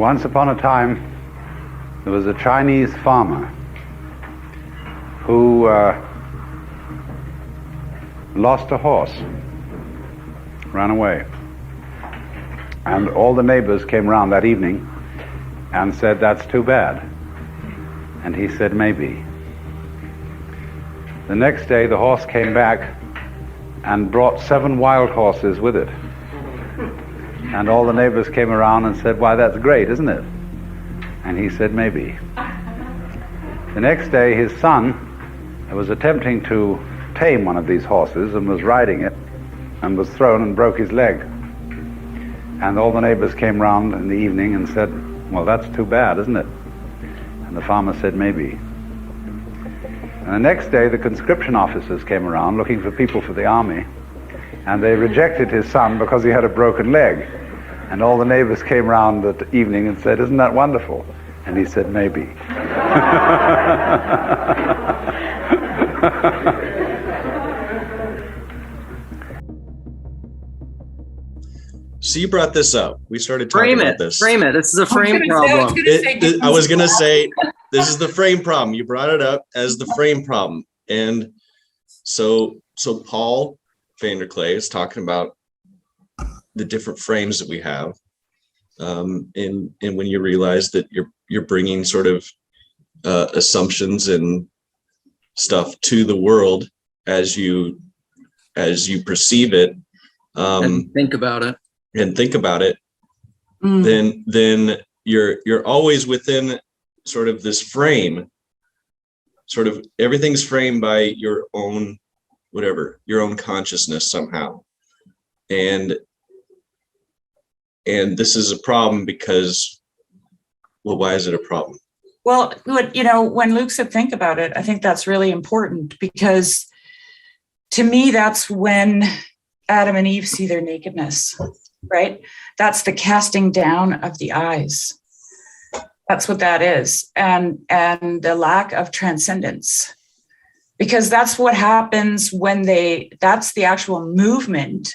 Once upon a time, there was a Chinese farmer who lost a horse, ran away. And all the neighbors came round that evening and said, "That's too bad." And he said, "Maybe." The next day, the horse came back and brought 7 wild horses with it. And all the neighbors came around and said, "Why, that's great, isn't it?" And he said, "Maybe." The next day, his son was attempting to tame one of these horses and was riding it and was thrown and broke his leg. And all the neighbors came round in the evening and said, "Well, that's too bad, isn't it?" And the farmer said, "Maybe." And the next day, the conscription officers came around looking for people for the army, and they rejected his son because he had a broken leg. And all the neighbors came round that evening and said, "Isn't that wonderful?" And he said, "Maybe." So you brought this up. We started talking about this. Frame it. This is a frame problem. I was going to say, this is the frame problem. You brought it up as the frame problem. And so Paul Vanderklay is talking about the different frames that we have. And when you realize that you're bringing sort of assumptions and stuff to the world as you perceive it, and think about it. Then you're always within sort of this frame. Sort of everything's framed by your own your own consciousness somehow. And this is a problem because, well, why is it a problem? Well, when Luke said think about it, I think that's really important, because to me, that's when Adam and Eve see their nakedness, right? That's the casting down of the eyes. That's what that is. And the lack of transcendence, because that's what happens that's the actual movement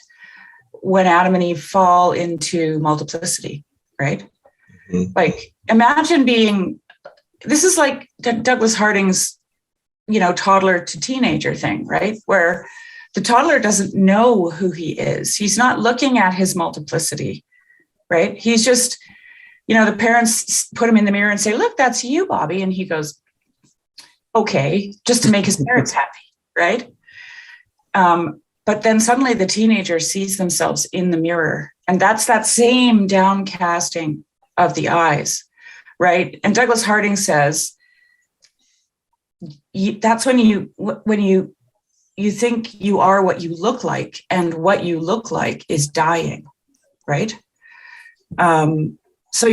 when Adam and Eve fall into multiplicity, right? Mm-hmm. Like, imagine this is like Douglas Harding's, toddler to teenager thing, right? Where the toddler doesn't know who he is. He's not looking at his multiplicity, right? He's just, the parents put him in the mirror and say, "Look, that's you, Bobby." And he goes, "Okay," just to make his parents happy, right? But then suddenly the teenager sees themselves in the mirror, and that's that same downcasting of the eyes, right? And Douglas Harding says, that's when you think you are what you look like, and what you look like is dying, right? So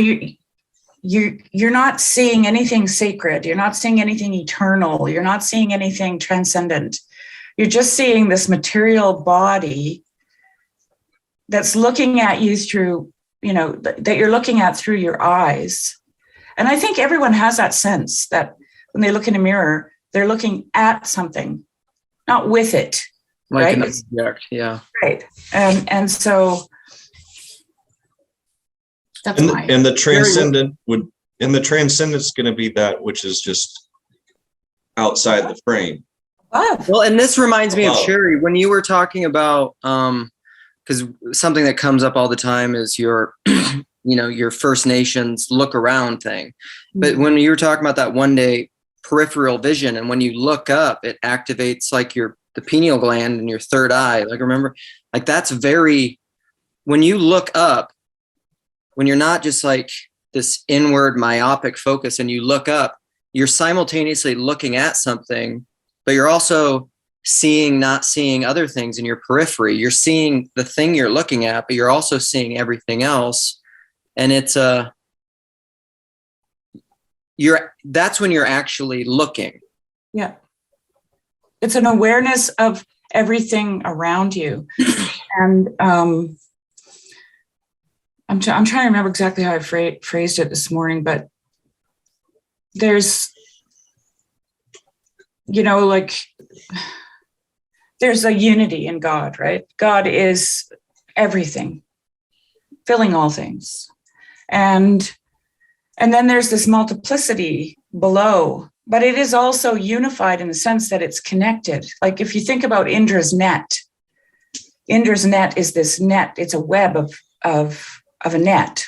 you're not seeing anything sacred. You're not seeing anything eternal. You're not seeing anything transcendent. You're just seeing this material body that's looking at you through, that you're looking at through your eyes. And I think everyone has that sense that when they look in a mirror, they're looking at something, not with it. Like right? an object, yeah. Right. And so that's and the transcendent the transcendent's going to be that which is just outside the frame. Well, and this reminds me of Shari, when you were talking about, because something that comes up all the time is your, your First Nations look around thing. But when you were talking about that one day peripheral vision, and when you look up, it activates like the pineal gland in your third eye. Like, remember, like that's when you look up, when you're not just like this inward myopic focus and you look up, you're simultaneously looking at something, but you're also not seeing other things in your periphery. You're seeing the thing you're looking at, but you're also seeing everything else. And it's that's when you're actually looking. Yeah. It's an awareness of everything around you. And I'm trying to remember exactly how I phrased it this morning, but there's, there's a unity in God, right? God is everything, filling all things. And And then there's this multiplicity below, but it is also unified in the sense that it's connected. Like if you think about Indra's net is this net. It's a web of a net,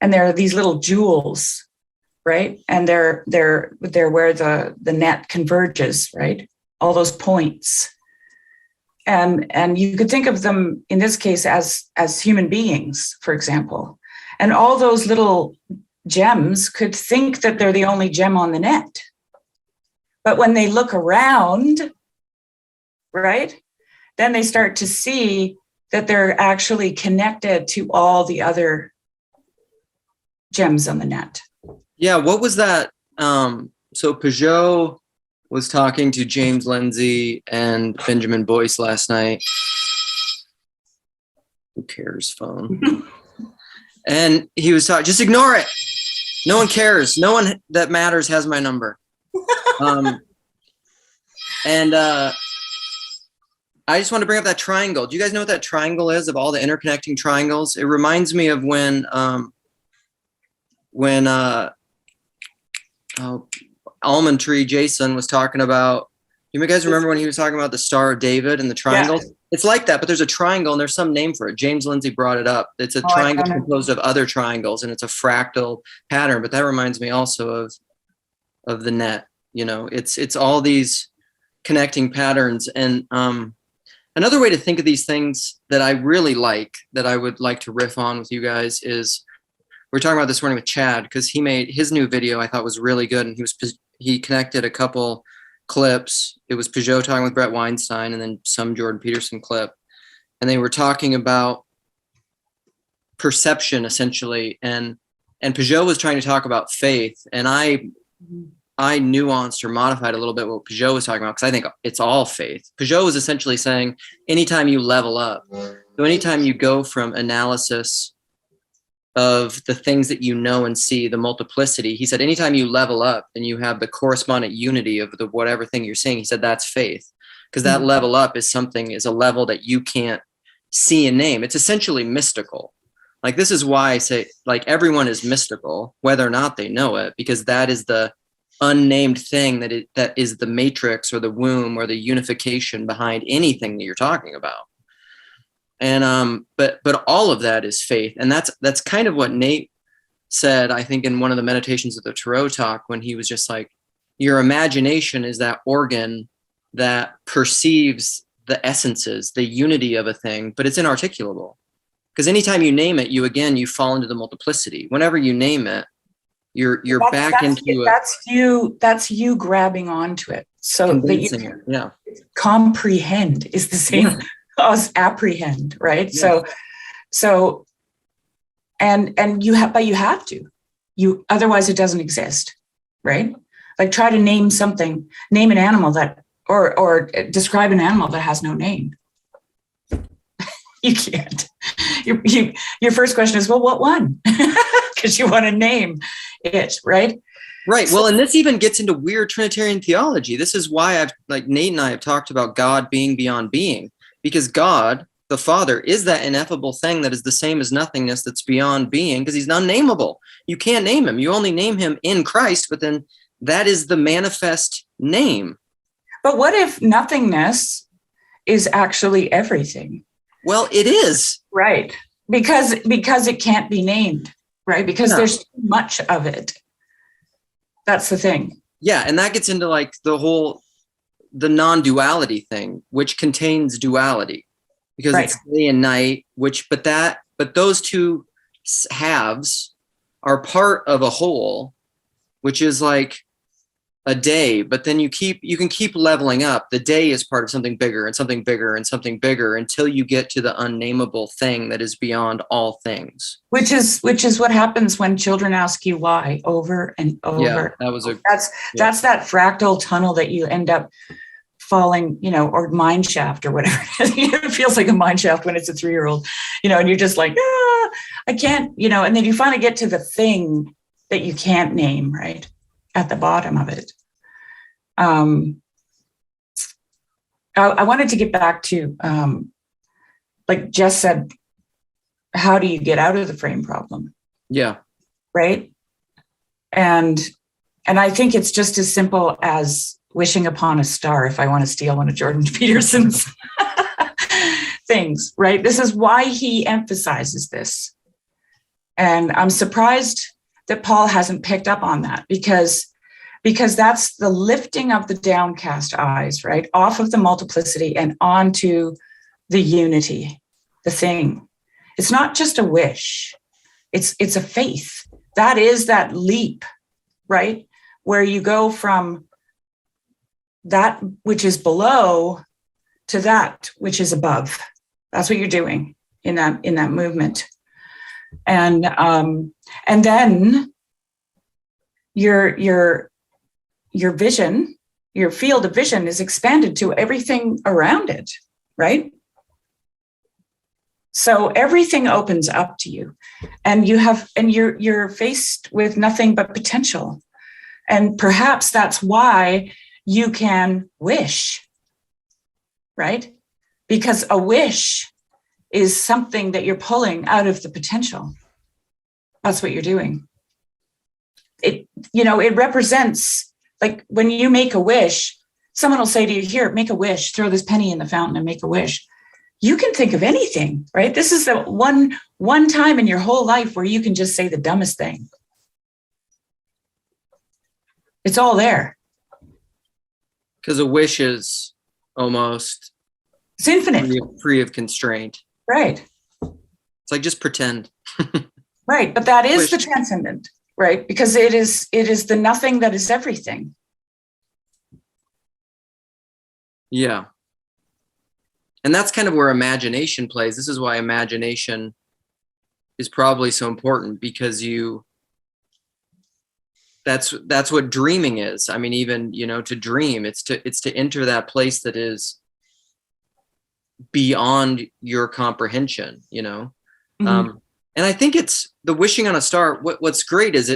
and there are these little jewels, right? And they're where the net converges, right? All those points. And you could think of them in this case as human beings, for example. And all those little gems could think that they're the only gem on the net. But when they look around, right, then they start to see that they're actually connected to all the other gems on the net. Yeah, what was that? So Peugeot was talking to James Lindsay and Benjamin Boyce last night. Who cares, phone? And he was talking, just ignore it. No one cares. No one that matters has my number. I just want to bring up that triangle. Do you guys know what that triangle is, of all the interconnecting triangles? It reminds me of when Almond Tree Jason was talking about, you guys remember when he was talking about the Star of David and the triangle? Yeah. It's like that, but there's a triangle and there's some name for it. James Lindsay brought it up. It's a triangle composed of other triangles, and it's a fractal pattern. But that reminds me also of the net. You know, it's all these connecting patterns. And another way to think of these things that I really like, that I would like to riff on with you guys, is we were talking about this morning with Chad, because he made his new video I thought was really good, and he connected a couple clips. It was Peugeot talking with Brett Weinstein, and then some Jordan Peterson clip, and they were talking about perception essentially, and Peugeot was trying to talk about faith, and I nuanced or modified a little bit what Peugeot was talking about, because I think it's all faith. Peugeot was essentially saying anytime you level up, so anytime you go from analysis of the things that you know and see, the multiplicity, he said anytime you level up and you have the correspondent unity of the whatever thing you're seeing, he said that's faith, because that level up is a level that you can't see and name. It's essentially mystical. Like, this is why I say, like, everyone is mystical, whether or not they know it, because that is the unnamed thing that is the matrix or the womb or the unification behind anything that you're talking about. And but all of that is faith, and that's kind of what Nate said, I think, in one of the meditations of the Tarot talk, when he was just like, your imagination is that organ that perceives the essences, the unity of a thing, but it's inarticulable, because anytime you name it, you fall into the multiplicity. Whenever you name it, you're back into it. That's you grabbing onto it, so that you can comprehend is the same as apprehend, right? Yeah. So and you have to, otherwise it doesn't exist, right? Like, try to name an animal that, or describe an animal that has no name. You can't. Your first question is, well, what one? Because you want to name it, right? Right. Well, and this even gets into weird Trinitarian theology. This is why Nate and I have talked about God being beyond being, because God, the Father, is that ineffable thing that is the same as nothingness, that's beyond being, because he's unnameable. You can't name him. You only name him in Christ, but then that is the manifest name. But what if nothingness is actually everything? Well, it is. Right. Because it can't be named, right? Because there's too much of it. That's the thing. Yeah, and that gets into like the non-duality thing, which contains duality, because it's day and night, but those two halves are part of a whole, which is like a day, but then you can keep leveling up. The day is part of something bigger and something bigger and something bigger, until you get to the unnameable thing that is beyond all things. Which is what happens when children ask you why over and over. Yeah, that's that fractal tunnel that you end up falling, or mine shaft or whatever. It feels like a mine shaft when it's a 3-year-old, and you're just like, I can't, and then you finally get to the thing that you can't name, right at the bottom of it. I wanted to get back to, like Jess said, how do you get out of the frame problem? Yeah. Right. And I think it's just as simple as wishing upon a star, if I want to steal one of Jordan Peterson's things, right? This is why he emphasizes this. And I'm surprised that Paul hasn't picked up on that, because that's the lifting of the downcast eyes, right? Off of the multiplicity and onto the unity, the thing. It's not just a wish. It's a faith. That is that leap, right? Where you go from that which is below to that which is above. That's what you're doing in that movement. And then your vision, your field of vision is expanded to everything around it, right? So everything opens up to you, and you're faced with nothing but potential. And perhaps that's why you can wish, right? Because a wish is something that you're pulling out of the potential. That's what you're doing. It represents, like when you make a wish, someone will say to you, here, make a wish, throw this penny in the fountain and make a wish. You can think of anything, right? This is the one time in your whole life where you can just say the dumbest thing. It's all there. Because a wish is almost It's infinite. free of constraint. Right. It's like, just pretend. Right. But that is Wish. the transcendent, right? Because it is the nothing that is everything. Yeah. And that's kind of where imagination plays. This is why imagination is probably so important, because that's what dreaming is. I mean, even, to dream, it's to enter that place that is beyond your comprehension, Mm-hmm. And I think it's the wishing on a star. What's great is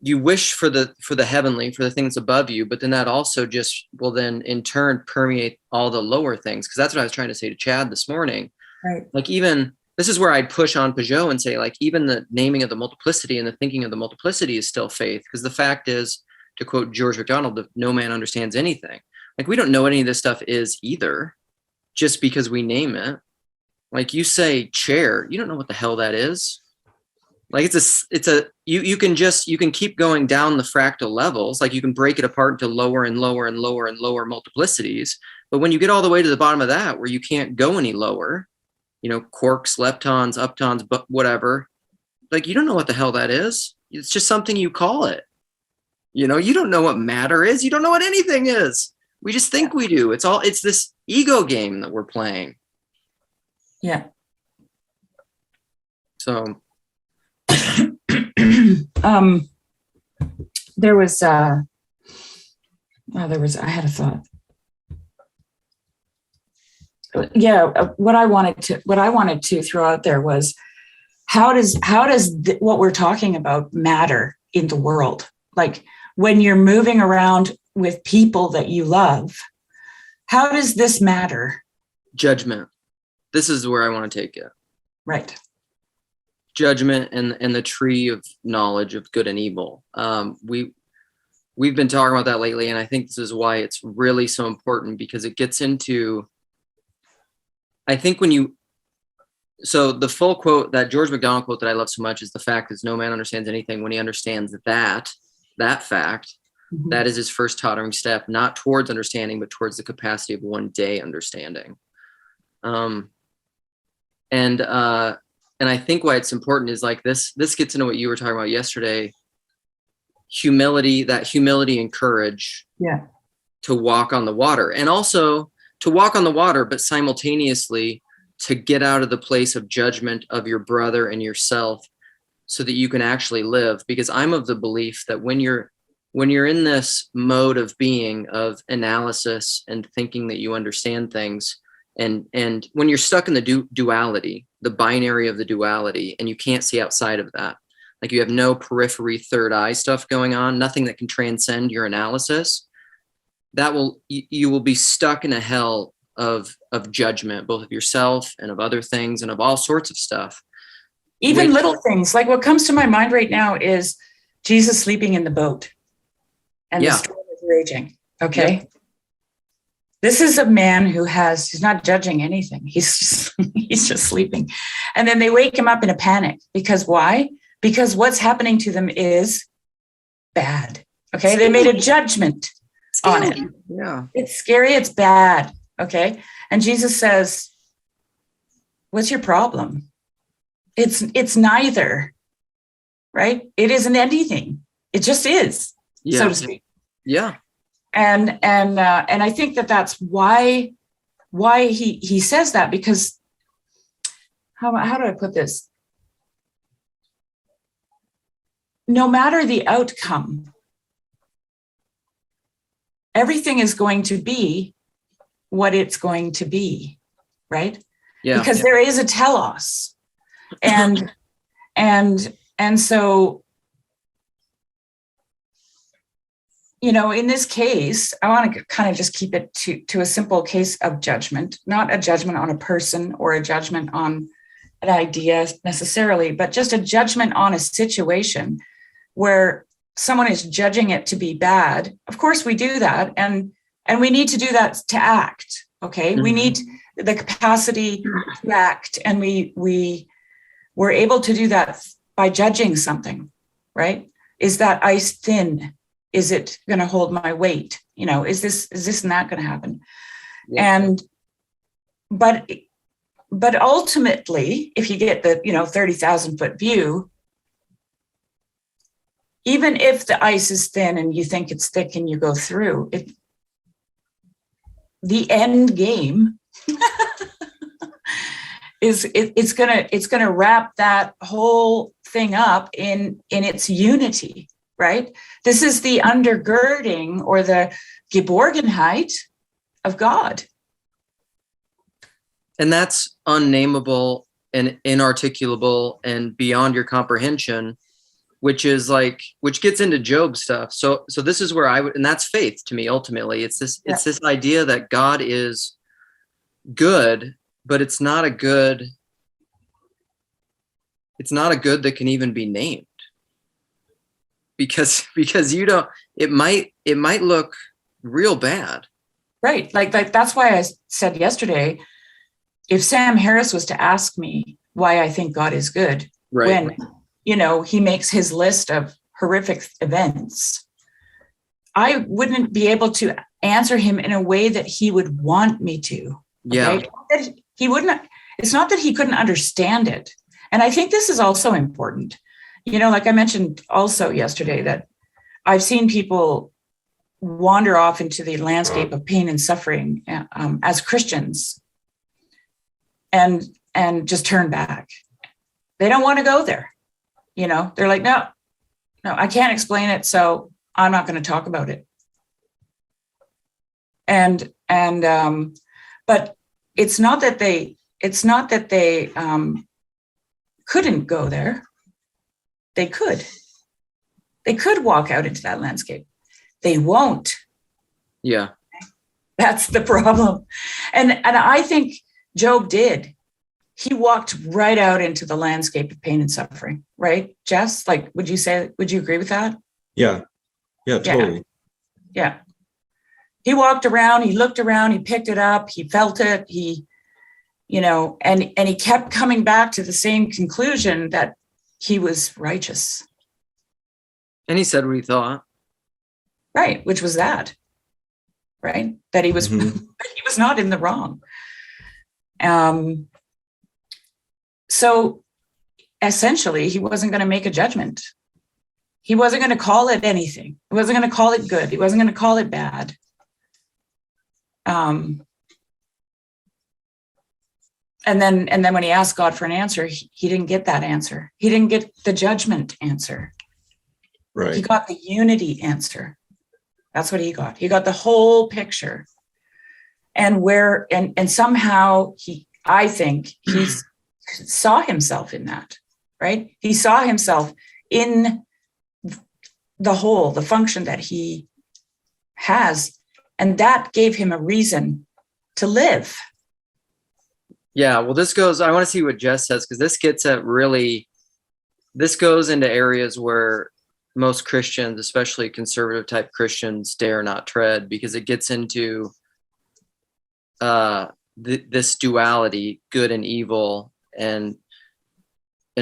you wish for the heavenly, for the things above you, but then that also just will then in turn permeate all the lower things. Because that's what I was trying to say to Chad this morning. Right. Like, even this is where I'd push on Peugeot and say, like, even the naming of the multiplicity and the thinking of the multiplicity is still faith. Because the fact is, to quote George MacDonald, that no man understands anything. Like, we don't know what any of this stuff is either, just because we name it. Like, you say chair, you don't know what the hell that is. Like, you can keep going down the fractal levels. Like, you can break it apart into lower and lower and lower and lower multiplicities. But when you get all the way to the bottom of that, where you can't go any lower, quarks, leptons, uptons, but whatever, like, you don't know what the hell that is. It's just something you call it. You don't know what matter is. You don't know what anything is. We just think we do. It's this ego game that we're playing. Yeah. So there was I had a thought. Yeah, what I wanted to throw out there was, how does what we're talking about matter in the world? Like, when you're moving around with people that you love, how does this matter? Judgment. This is where I want to take it. Right. Judgment and the tree of knowledge of good and evil. We've been talking about that lately, and I think this is why it's really so important, because it gets into, I think so the full quote, that George MacDonald quote that I love so much, is the fact is no man understands anything when he understands that fact. Mm-hmm. That is his first tottering step, not towards understanding, but towards the capacity of one day understanding. And I think why it's important is, like, this gets into what you were talking about yesterday, humility and courage. Yeah. To walk on the water, and also to walk on the water, but simultaneously to get out of the place of judgment of your brother and yourself, so that you can actually live. Because I'm of the belief that when you're in this mode of being, of analysis and thinking that you understand things, and when you're stuck in the duality, the binary of the duality, and you can't see outside of that, like, you have no periphery third eye stuff going on, nothing that can transcend your analysis, you will be stuck in a hell of judgment, both of yourself and of other things and of all sorts of stuff. Even little things. Like, what comes to my mind right now is Jesus sleeping in the boat and Yeah. the storm is raging. Okay. Yep. This is a man he's not judging anything. He's just sleeping. And then they wake him up in a panic. Because why? Because what's happening to them is bad. Okay. Scary. They made a judgment on it. Yeah. It's scary. It's bad. Okay. And Jesus says, what's your problem? It's neither, right? It isn't anything. It just is, so to speak. Yeah. And I think that's why he says that, because how do I put this? No matter the outcome, everything is going to be what it's going to be, right? Yeah. Because there is a telos, and so, you know, in this case, I want to kind of just keep it to a simple case of judgment, not a judgment on a person or a judgment on an idea necessarily, but just a judgment on a situation where someone is judging it to be bad. Of course, we do that, and we need to do that to act. Okay, mm-hmm. We need the capacity to act, and we're able to do that by judging something, right? Is that ice thin? Is it going to hold my weight? You know, is this and that going to happen? Yeah. And but ultimately, if you get the 30,000 foot view, even if the ice is thin and you think it's thick and you go through it, the end game is it's gonna wrap that whole thing up in its unity, right? This is the undergirding or the Geborgenheit of God. And that's unnameable and inarticulable and beyond your comprehension, which gets into Job stuff. So this is where and that's faith to me, ultimately. It's this idea that God is good, but it's not a good that can even be named. Because you don't, it might look real bad. Right. Like that's why I said yesterday, if Sam Harris was to ask me why I think God is good, right, when, he makes his list of horrific events, I wouldn't be able to answer him in a way that he would want me to. Yeah. Okay? He wouldn't, it's not that he couldn't understand it. And I think this is also important. Like I mentioned also yesterday, that I've seen people wander off into the landscape of pain and suffering as Christians and just turn back. They don't want to go there. They're like, no, I can't explain it, so I'm not going to talk about it. But it's not that they couldn't go there. They could walk out into that landscape. They won't. Yeah. That's the problem. And I think Job did. He walked right out into the landscape of pain and suffering, right? Jess, would you agree with that? Yeah. Yeah, totally. Yeah. He walked around, he looked around, he picked it up, he felt it, and he kept coming back to the same conclusion that he was righteous. And he said what he thought. Right, which was that. Right? That he was he was not in the wrong. So essentially, he wasn't going to make a judgment. He wasn't going to call it anything. He wasn't going to call it good. He wasn't going to call it bad. And then when he asked God for an answer, he didn't get that answer. He didn't get the judgment answer. Right. He got the unity answer. That's what he got. He got the whole picture. And somehow I think he saw himself in that, right? He saw himself in the whole, the function that he has. And that gave him a reason to live. Yeah, well, I want to see what Jess says, because this goes into areas where most Christians, especially conservative type Christians, dare not tread, because it gets into this duality, good and evil, and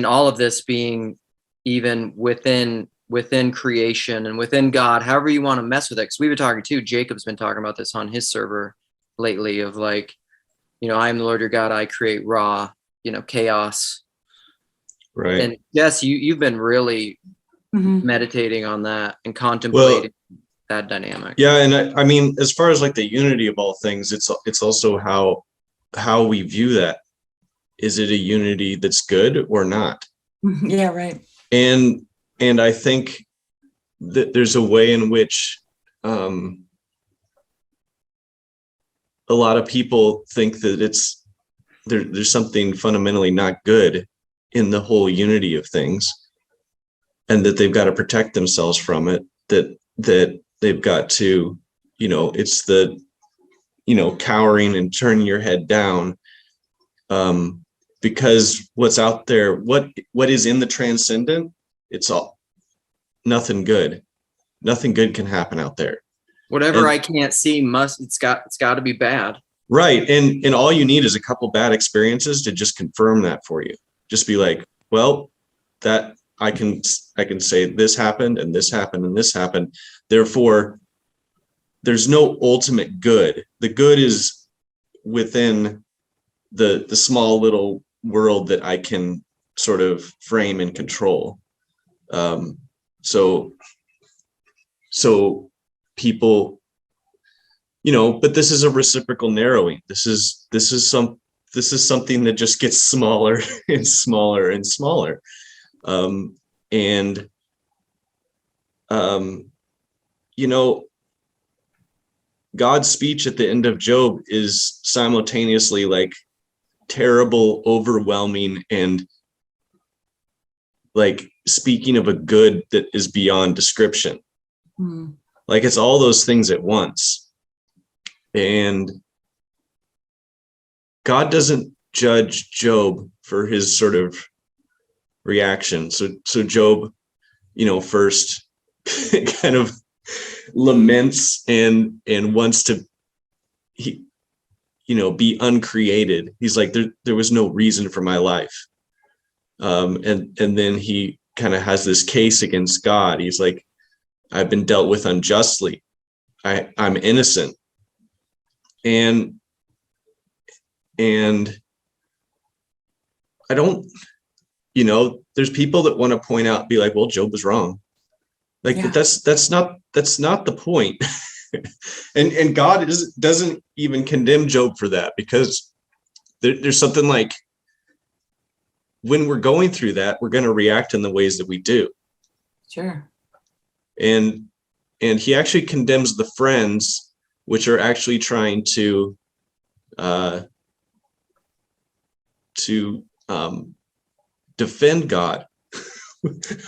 all of this being even within creation and within God, however you want to mess with it. Because we've been talking too, Jacob's been talking about this on his server lately, of like, I am the Lord your God, I create raw, chaos. Right. And Jess, you've been really meditating on that and contemplating that dynamic. Yeah, and I mean, as far as like the unity of all things, it's also how we view that. Is it a unity that's good or not? Yeah, right. And I think that there's a way in which a lot of people think that there's something fundamentally not good in the whole unity of things, and that they've got to protect themselves from it, that they've got to, it's the, cowering and turning your head down, because what's out there, what is in the transcendent, it's all nothing good can happen out there. Whatever I can't see it's got to be bad. Right. And all you need is a couple bad experiences to just confirm that for you. Just be like, well, that I can say this happened and this happened and this happened. Therefore, there's no ultimate good. The good is within the small little world that I can sort of frame and control. So people, but this is a reciprocal narrowing. This is something that just gets smaller and smaller and smaller. God's speech at the end of Job is simultaneously like terrible, overwhelming, and like speaking of a good that is beyond description. Like it's all those things at once. And God doesn't judge Job for his sort of reaction. So Job, first kind of laments and wants to be uncreated. He's like, there was no reason for my life. And then he kind of has this case against God. He's like, I've been dealt with unjustly. I'm innocent. And I don't, there's people that want to point out, be like, well, Job was wrong. Like, but that's not the point. and God doesn't even condemn Job for that, because there's something like, when we're going through that, we're going to react in the ways that we do. Sure. And he actually condemns the friends which are actually trying to defend God,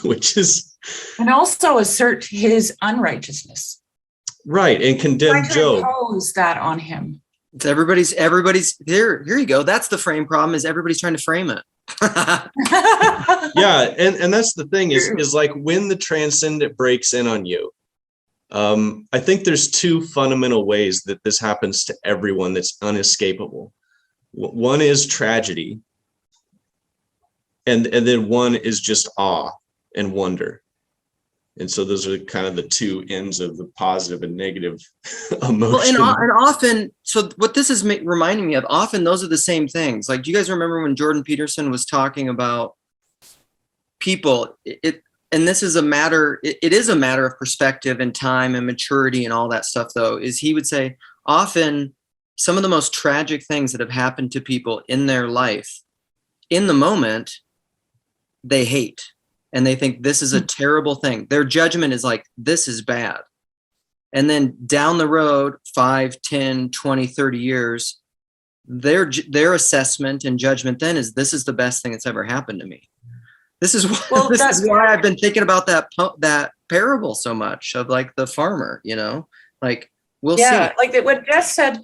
which is, and also assert his unrighteousness. Right, and condemn Job. Impose that on him. It's everybody's here you go. That's the frame problem, is everybody's trying to frame it. Yeah, and that's the thing is like when the transcendent breaks in on you, I think there's two fundamental ways that this happens to everyone that's unescapable. One is tragedy, and then one is just awe and wonder. And so those are kind of the two ends of the positive and negative emotion. Well, and often, so what this is reminding me of, often those are the same things. Like, do you guys remember when Jordan Peterson was talking about people? And this is a matter, it is a matter of perspective and time and maturity and all that stuff, though, is he would say often some of the most tragic things that have happened to people in their life, in the moment, they hate. And they think this is a terrible thing. Their judgment is like, this is bad. And then down the road, 5, 10, 20, 30 years, their assessment and judgment then is, this is the best thing that's ever happened to me. This is why I've been thinking about that parable so much, of like the farmer, like we'll see. Like what Jess said,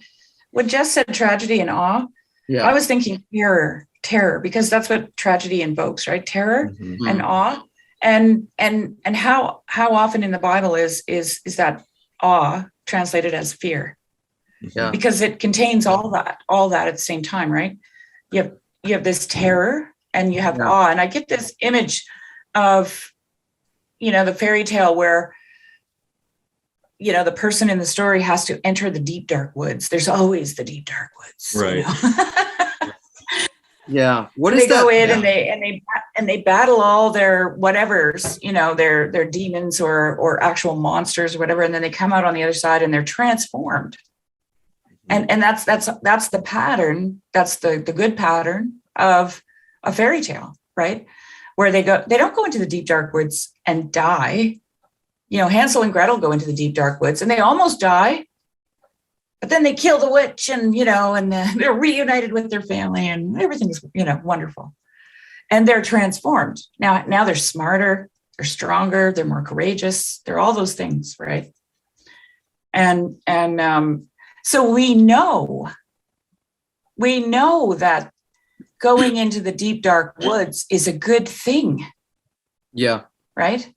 tragedy and awe. Yeah. I was thinking terror, because that's what tragedy invokes, right? Terror and awe. And how often in the Bible is that awe translated as fear? Yeah. Because it contains all that at the same time, right? You have this terror and you have awe. And I get this image of, the fairy tale where, the person in the story has to enter the deep, dark woods. There's always the deep, dark woods. Right. Yeah. What they is that? go in and they battle all their whatevers, their demons or actual monsters or whatever. And then they come out on the other side and they're transformed. And that's the pattern. That's the good pattern of a fairy tale, right? Where they don't go into the deep, dark woods and die. Hansel and Gretel go into the deep, dark woods and they almost die, but then they kill the witch and they're reunited with their family and everything's, wonderful. And they're transformed. Now they're smarter, they're stronger, they're more courageous. They're all those things, right? And so we know that going into the deep, dark woods is a good thing. Yeah. Right.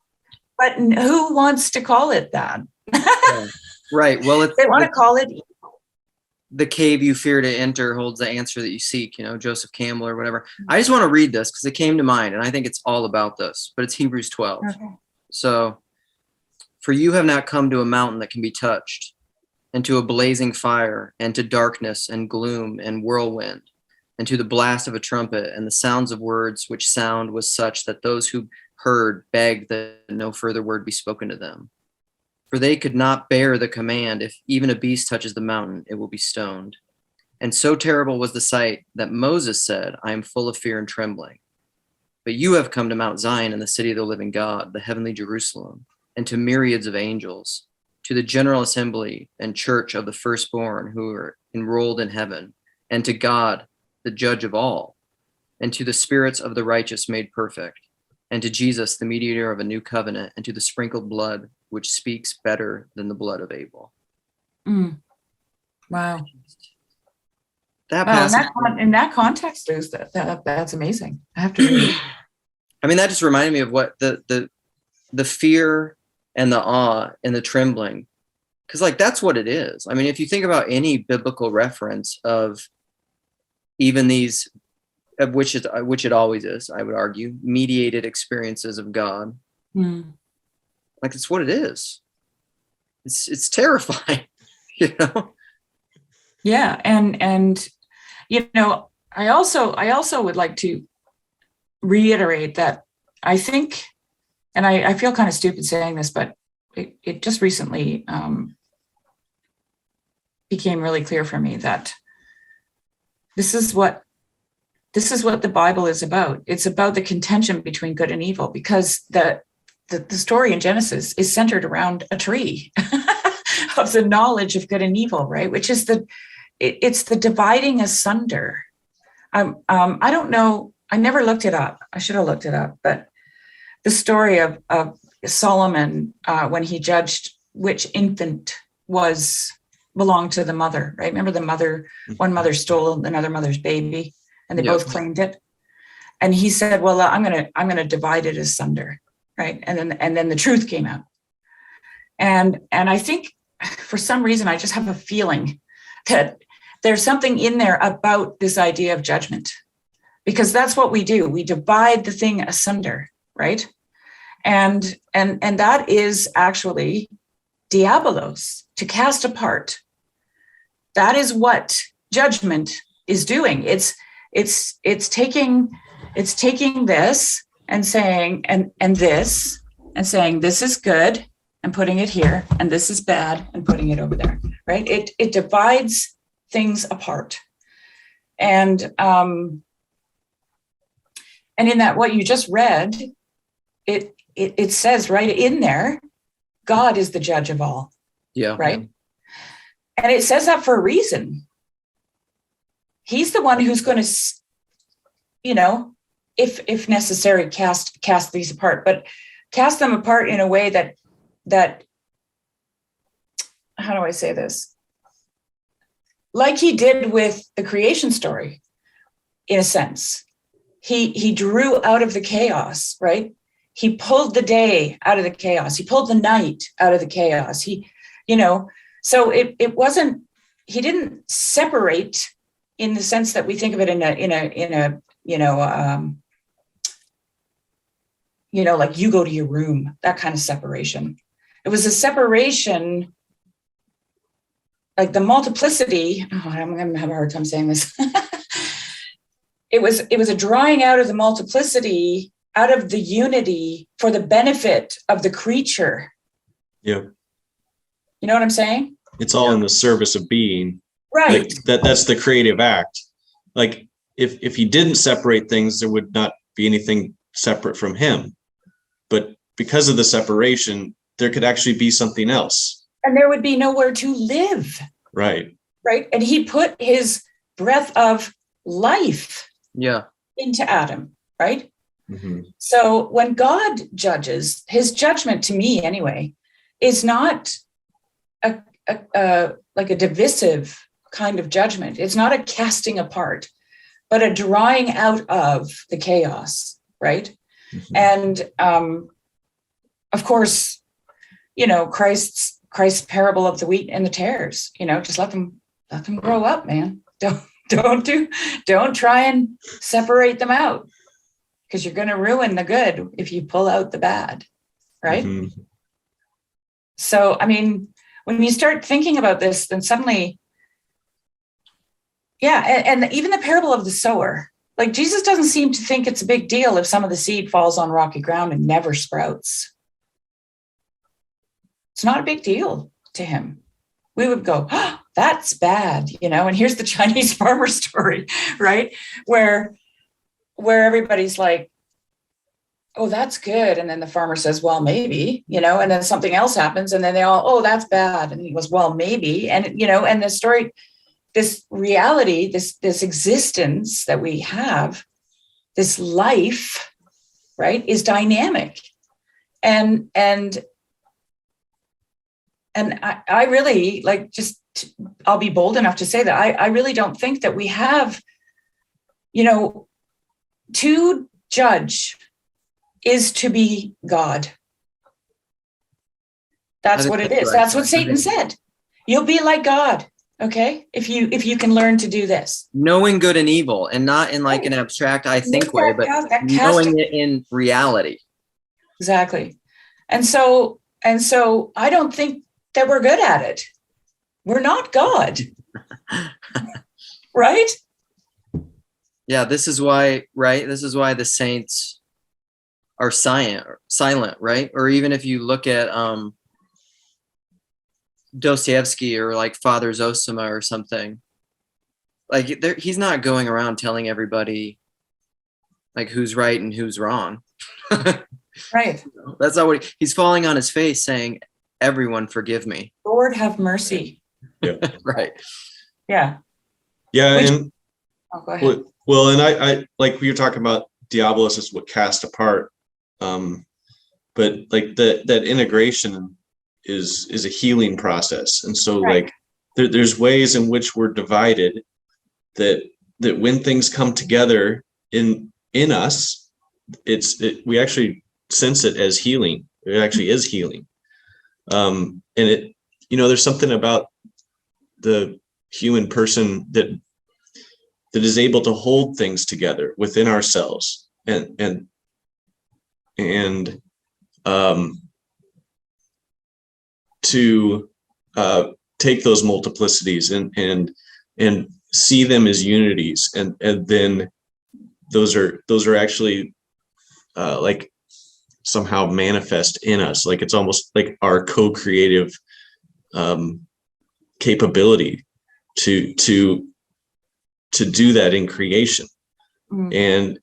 But who wants to call it that? Yeah. Right. Well, they want to call it evil. The cave you fear to enter holds the answer that you seek, Joseph Campbell or whatever. I just want to read this because it came to mind, and I think it's all about this, but it's Hebrews 12. Okay. So, for you have not come to a mountain that can be touched, and to a blazing fire, and to darkness and gloom and whirlwind, and to the blast of a trumpet, and the sounds of words which sound was such that those who heard begged that no further word be spoken to them. For they could not bear the command, if even a beast touches the mountain, it will be stoned. And so terrible was the sight that Moses said, I am full of fear and trembling. But you have come to Mount Zion and the city of the living God, the heavenly Jerusalem, and to myriads of angels, to the general assembly and church of the firstborn who are enrolled in heaven, and to God, the judge of all, and to the spirits of the righteous made perfect, and to Jesus, the mediator of a new covenant, and to the sprinkled blood, which speaks better than the blood of Abel. Mm. Wow. That in that context, that's amazing. I have to read it. I mean, that just reminded me of what the fear and the awe and the trembling, because that's what it is. I mean, if you think about any biblical reference of even these, of which it always is, I would argue, mediated experiences of God. Mm. It's what it is. It's terrifying, Yeah, and I also would like to reiterate that I think, and I feel kind of stupid saying this, but it just recently became really clear for me that this is what the Bible is about. It's about the contention between good and evil, because the story in Genesis is centered around a tree of the knowledge of good and evil, right? Which is it's the dividing asunder. I don't know. I never looked it up. I should have looked it up. But the story of Solomon when he judged which infant belonged to the mother, right? Remember the mother? One mother stole another mother's baby, and they both claimed it. And he said, "Well, I'm gonna divide it asunder." Right. And then the truth came out. And I think for some reason, I just have a feeling that there's something in there about this idea of judgment, because that's what we do. We divide the thing asunder. Right. And that is actually diabolos, to cast apart. That is what judgment is doing. It's taking this and saying, and this, and saying, this is good, and putting it here, and this is bad, and putting it over there, right? It divides things apart. And in that, what you just read, it says right in there, God is the judge of all. Yeah. Right. And it says that for a reason. He's the one who's going to, if necessary, cast these apart, but cast them apart in a way that how do I say this? Like he did with the creation story, in a sense. He drew out of the chaos, right? He pulled the day out of the chaos. He pulled the night out of the chaos. He, so it wasn't, he didn't separate in the sense that we think of it in a like you go to your room, that kind of separation. It was a separation, like the multiplicity. Oh, I'm going to have a hard time saying this. It was a drawing out of the multiplicity, out of the unity for the benefit of the creature. Yeah. You know what I'm saying? It's all in the service of being. Right. Like that's the creative act. Like if he didn't separate things, there would not be anything separate from him. But because of the separation, there could actually be something else. And there would be nowhere to live. Right. Right. And he put his breath of life into Adam. Right. Mm-hmm. So when God judges, his judgment, to me anyway, is not like a divisive kind of judgment. It's not a casting apart, but a drawing out of the chaos, right? Mm-hmm. And of course, Christ's parable of the wheat and the tares, just let them grow up, man. Don't try and separate them out, because you're going to ruin the good if you pull out the bad, right? Mm-hmm. So, I mean, when you start thinking about this, then suddenly, and even the parable of the sower, like Jesus doesn't seem to think it's a big deal if some of the seed falls on rocky ground and never sprouts. It's not a big deal to him. We would go, oh, that's bad, and here's the Chinese farmer story, right? Where everybody's like, oh, that's good. And then the farmer says, well, maybe, and then something else happens. And then they all, oh, that's bad. And he goes, well, maybe. And, and the story, this reality, this existence that we have, this life, right, is dynamic. And I really I'll be bold enough to say that I really don't think that we have, to judge is to be God. That's what it is. Right. That's what Satan said. You'll be like God. Okay. If you can learn to do this. Knowing good and evil, and not in like an abstract, I think way, but knowing it in reality. Exactly. And so I don't think that we're good at it. We're not God. Right? Yeah, this is why the saints are silent, right? Or even if you look at Dostoevsky or like Father Zosima or something, like he's not going around telling everybody like who's right and who's wrong. Right. That's not what he's falling on his face saying, everyone forgive me. Lord have mercy. Yeah. Right. Yeah. Yeah. Go ahead. Well, and I like we were talking about Diabolus is what cast apart. But like that integration is a healing process. And so right. Like there's ways in which we're divided that when things come together in us, we actually sense it as healing. It actually is healing. And it, there's something about the human person that is able to hold things together within ourselves and to take those multiplicities and see them as unities, and then those are actually like somehow manifest in us. Like it's almost like our co-creative capability to do that in creation. Mm. And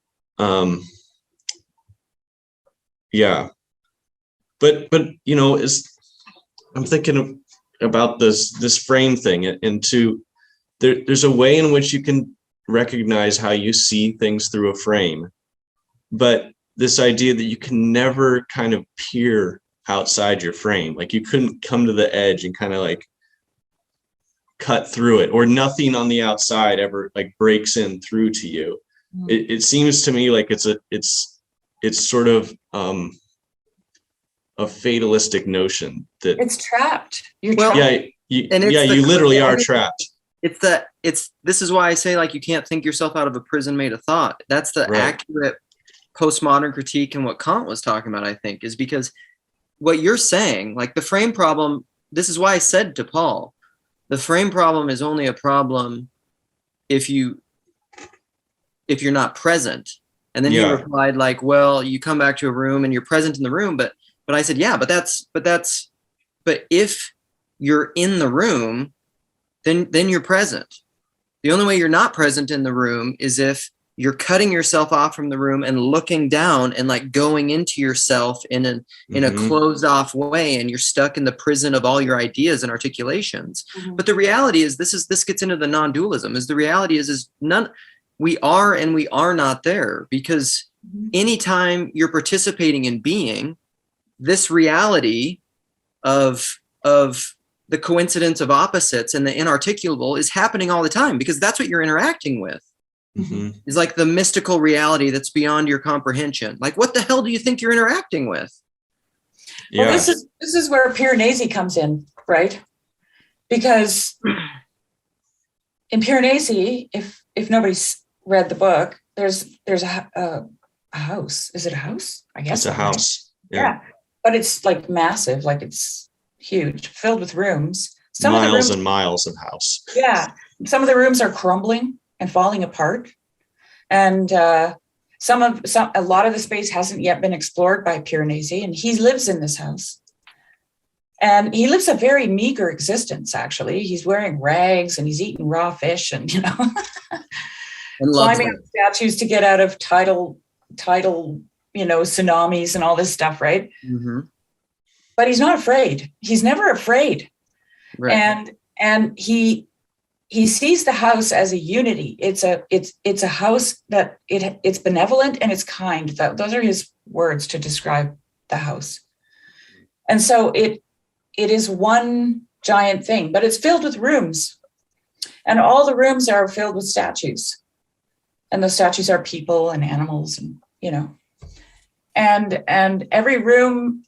yeah, but I'm thinking about this frame thing, and there's a way in which you can recognize how you see things through a frame, but this idea that you can never kind of peer outside your frame, like you couldn't come to the edge and kind of like cut through it, or nothing on the outside ever like breaks in through to you. Mm. It seems to me like it's sort of fatalistic notion that It's trapped. You're Well, trapped. you literally are trapped. This is why I say, like, you can't think yourself out of a prison made of thought. That's the Right. accurate postmodern critique, and what Kant was talking about, I think, is because what you're saying, like the frame problem, this is why I said to Paul, the frame problem is only a problem if you're not present. And then he replied, like, well, you come back to a room and you're present in the room, but I said, yeah, but if you're in the room, then you're present. The only way you're not present in the room is if you're cutting yourself off from the room and looking down and like going into yourself in a closed off way, and you're stuck in the prison of all your ideas and articulations. But the reality is, this gets into the non-dualism, is the reality is none, we are and we are not there, because anytime you're participating in being, this reality of the coincidence of opposites and the inarticulable is happening all the time, because that's what you're interacting with. Is like the mystical reality that's beyond your comprehension. Like, what the hell do you think you're interacting with? Yeah. Well, this is where Piranesi comes in, right? Because in Piranesi, if nobody's read the book, there's a house. Is it a house? I guess it's a house. Yeah. But it's like massive, like it's huge, filled with rooms. Miles and miles of house. Yeah. Some of the rooms are crumbling and falling apart. And a lot of the space hasn't yet been explored by Piranesi, and he lives in this house. And he lives a very meager existence, actually. He's wearing rags and he's eating raw fish and, and climbing up statues to get out of tidal, tsunamis and all this stuff, right? But he's not afraid. He's never afraid. Right. And he sees the house as a unity. It's a house that it's benevolent and it's kind. Those are his words to describe the house. And so it is one giant thing, but it's filled with rooms, and all the rooms are filled with statues, and the statues are people and animals, and and every room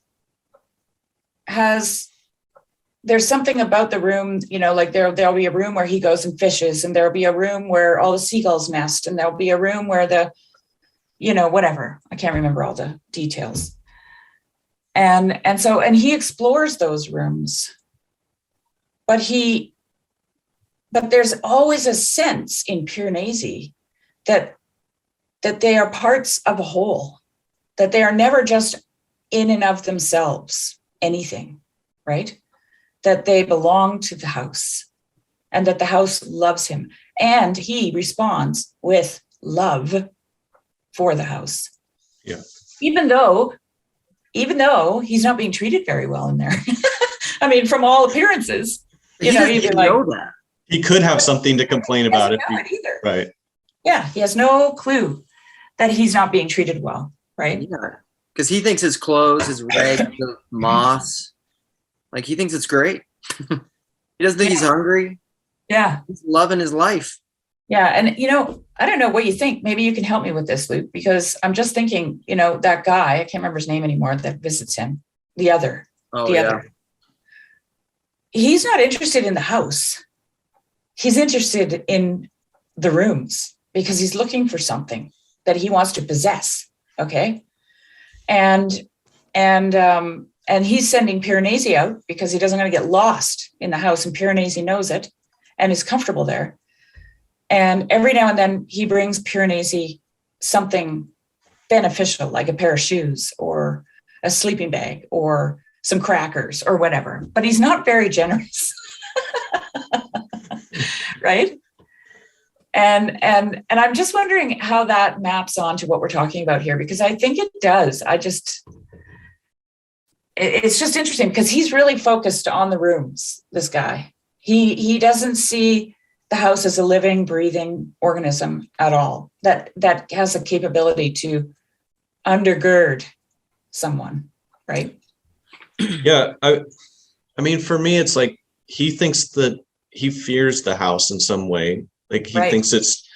there's something about the room, like there'll be a room where he goes and fishes, and there'll be a room where all the seagulls nest, and there'll be a room where whatever. I can't remember all the details. And he explores those rooms, but there's always a sense in Piranesi that they are parts of a whole, that they are never just in and of themselves anything, right? That they belong to the house, and that the house loves him, and he responds with love for the house. Yeah. Even though he's not being treated very well in there. I mean, from all appearances, you'd be like, know that. He could have something to complain about it either. Right. Yeah, he has no clue that he's not being treated well, right? Yeah, because he thinks his clothes, his rags, the moss, like he thinks it's great. He doesn't think he's hungry. Yeah. He's loving his life. Yeah. And, I don't know what you think. Maybe you can help me with this, Luke, because I'm just thinking, that guy, I can't remember his name anymore, that visits him, the other. He's not interested in the house. He's interested in the rooms, because he's looking for something that he wants to possess. Okay. And he's sending Piranesi out because he doesn't want to get lost in the house, and Piranesi knows it and is comfortable there. And every now and then he brings Piranesi something beneficial, like a pair of shoes or a sleeping bag or some crackers or whatever, but he's not very generous. Right? And I'm just wondering how that maps onto what we're talking about here, because I think it does. It's just interesting because he's really focused on the rooms, this guy. He doesn't see the house as a living, breathing organism at all, that has a capability to undergird someone, right? Yeah. I mean, for me, it's like he thinks that he fears the house in some way. Like he thinks it's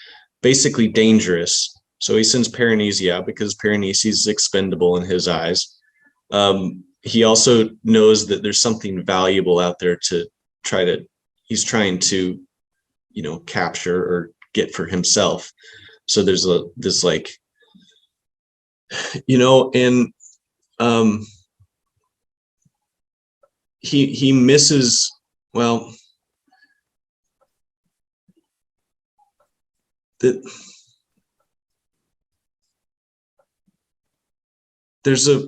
basically dangerous. So he sends Piranesi out because Piranesi is expendable in his eyes. he also knows that there's something valuable out there to he's trying to, capture or get for himself. So there's this like, and he misses, well, there's a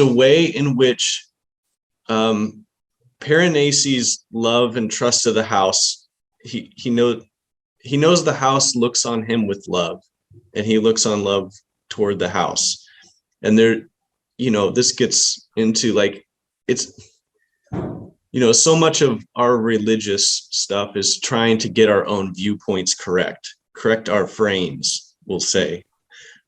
way in which Piranesi's love and trust of the house, he knows the house looks on him with love, and he looks on love toward the house. And there, this gets into like, it's, so much of our religious stuff is trying to get our own viewpoints correct our frames, we'll say.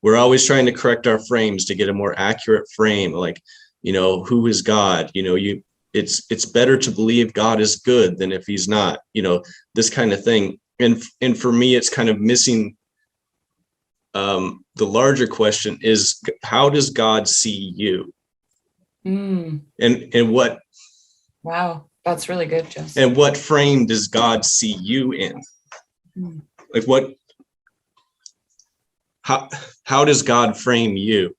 We're always trying to correct our frames to get a more accurate frame. Like, who is God? It's better to believe God is good than if he's not, this kind of thing. And for me, it's kind of missing. The larger question is, how does God see you? And what? Wow, that's really good, Jess. And what frame does God see you in? Like what? How does God frame you?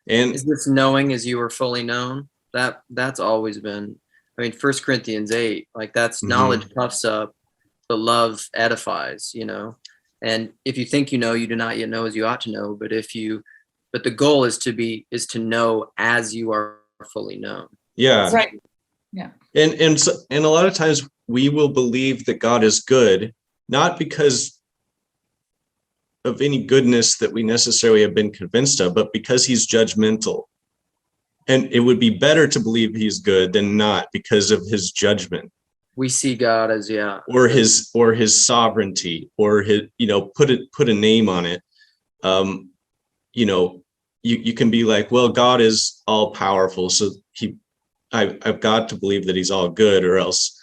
And is this knowing as you were fully known? That's always been, 1 Corinthians 8, like that's knowledge puffs up, but love edifies, And if you think you do not yet know as you ought to know. But the goal is to know as you are fully known. Yeah. That's right. Yeah. And a lot of times we will believe that God is good, not because of any goodness that we necessarily have been convinced of, but because he's judgmental. And it would be better to believe he's good than not because of his judgment. We see God as, or his sovereignty, or his, put a name on it. You can be like, well, God is all powerful, so I've got to believe that he's all good, or else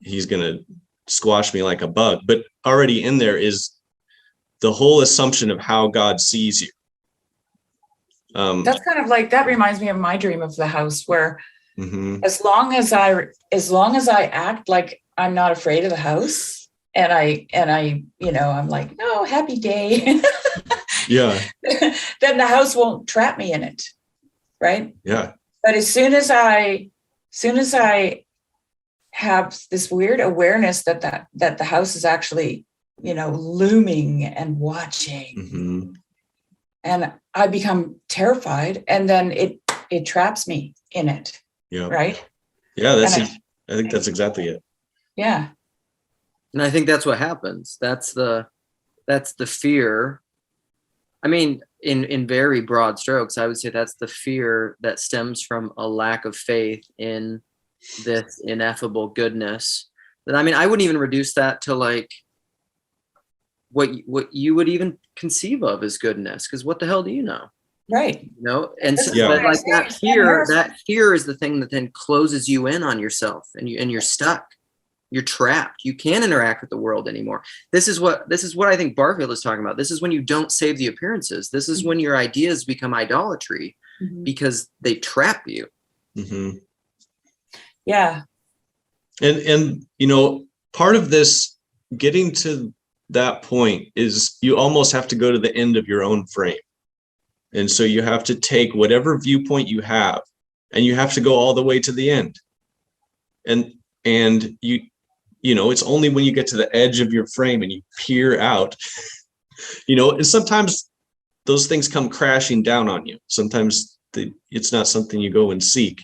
he's gonna squash me like a bug. But already in there is the whole assumption of how God sees you. That's kind of like, that reminds me of my dream of the house, where as long as I act like I'm not afraid of the house, and I I'm like, no, happy day. Yeah. Then the house won't trap me in it. Right. Yeah. But as soon as I have this weird awareness that the house is actually, looming and watching, and I become terrified, and then it traps me in it. Yeah. Right. Yeah. I think that's exactly it. Yeah. And I think that's what happens. That's the fear. In very broad strokes, I would say that's the fear that stems from a lack of faith in this ineffable goodness. That, I wouldn't even reduce that to like what you would even conceive of as goodness, because what the hell do you know? Right. And so, but like that fear is the thing that then closes you in on yourself, and you're stuck. You're trapped. You can't interact with the world anymore. This is what I think Barfield is talking about. This is when you don't save the appearances. This is when your ideas become idolatry, because they trap you. Yeah. And part of this getting to that point is you almost have to go to the end of your own frame. And so you have to take whatever viewpoint you have, and you have to go all the way to the end. And it's only when you get to the edge of your frame and you peer out, and sometimes those things come crashing down on you. Sometimes it's not something you go and seek.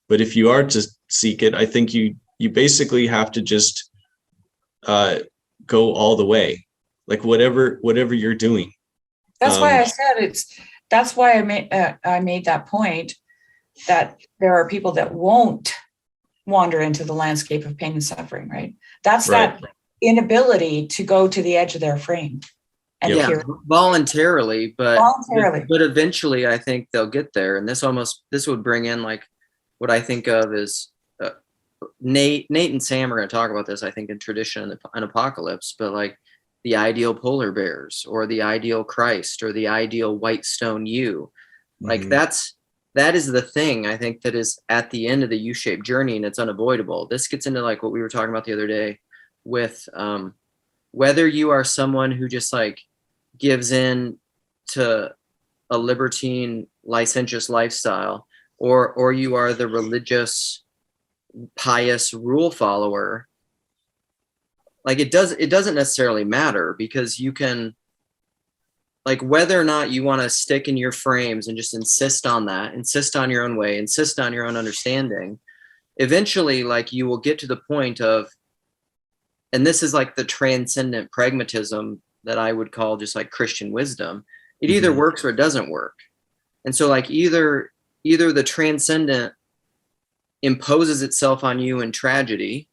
But if you are to seek it, I think you basically have to just go all the way, like whatever you're doing. That's why I said that's why I made that point, that there are people that won't wander into the landscape of pain and suffering, right? That's right. That inability to go to the edge of their frame. And voluntarily, but eventually I think they'll get there. And this would bring in like what I think of as Nate and Sam are going to talk about this, I think, in Tradition and Apocalypse, but like the ideal polar bears, or the ideal Christ, or the ideal white stone you. Like that's that is the thing I think that is at the end of the U-shaped journey, and it's unavoidable. This gets into like what we were talking about the other day with whether you are someone who just like gives in to a libertine, licentious lifestyle, or you are the religious, pious rule follower. Like it doesn't necessarily matter, because you can, like, whether or not you want to stick in your frames and just insist on that, insist on your own way, insist on your own understanding, eventually, like, you will get to the point of, and this is like the transcendent pragmatism that I would call just like Christian wisdom. It either works or it doesn't work. And so like either the transcendent imposes itself on you in tragedy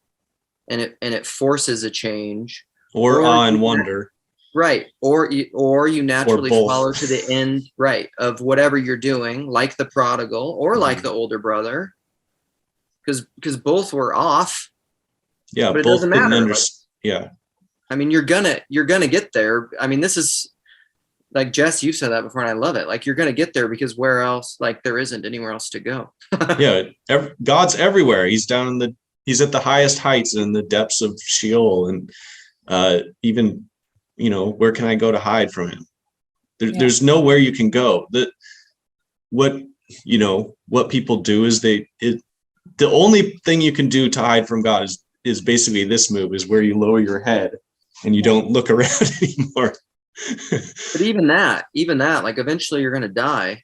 and it forces a change, or on wonder. Right. Or you naturally follow to the end, right, of whatever you're doing, like the prodigal or like the older brother, because both were off. Yeah, but it both doesn't didn't matter. understand. Yeah. I mean, you're gonna get there. I mean, this is like, Jess, you said that before, and I love it. Like, you're gonna get there, because where else? Like, there isn't anywhere else to go. Yeah, God's everywhere. He's he's at the highest heights in the depths of Sheol, and even, where can I go to hide from him? There's nowhere you can go. What people do is the only thing you can do to hide from God is basically this move, is where you lower your head and you don't look around anymore. But even that, like, eventually you're going to die.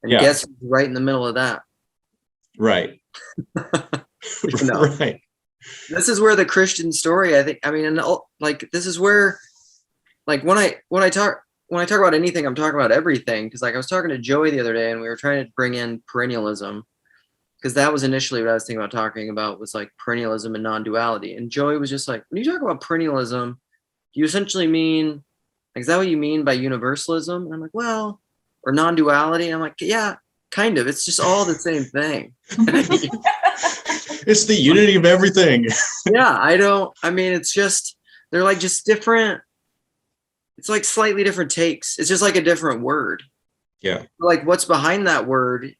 And guess who's right in the middle of that? Right. Right. This is where the Christian story, I think, I mean, and like, this is where, like, when I talk about anything, I'm talking about everything. Because like I was talking to Joey the other day, and we were trying to bring in perennialism, because that was initially what I was thinking about talking about, was like perennialism and non-duality. And Joey was just like, when you talk about perennialism, do you essentially mean, like, is that what you mean by universalism? And I'm like, well, or non-duality. And I'm like, yeah, kind of. It's just all the same thing. It's the unity of everything. Yeah, it's just, they're like just different. It's like slightly different takes. It's just like a different word. Yeah. Like, what's behind that word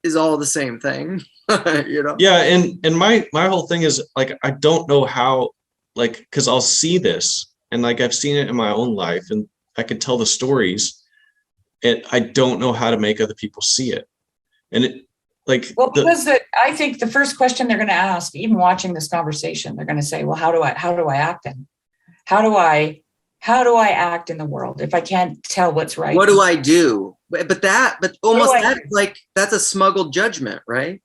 is all the same thing. Yeah, and my whole thing is, like, I don't know how, like, because I'll see this, and like I've seen it in my own life, and I could tell the stories, and I don't know how to make other people see it. And it, like, because I think the first question they're going to ask, even watching this conversation, they're going to say, well, how do I act then? How do I act in the world if I can't tell what's right? What do I do? But almost that's a smuggled judgment, right?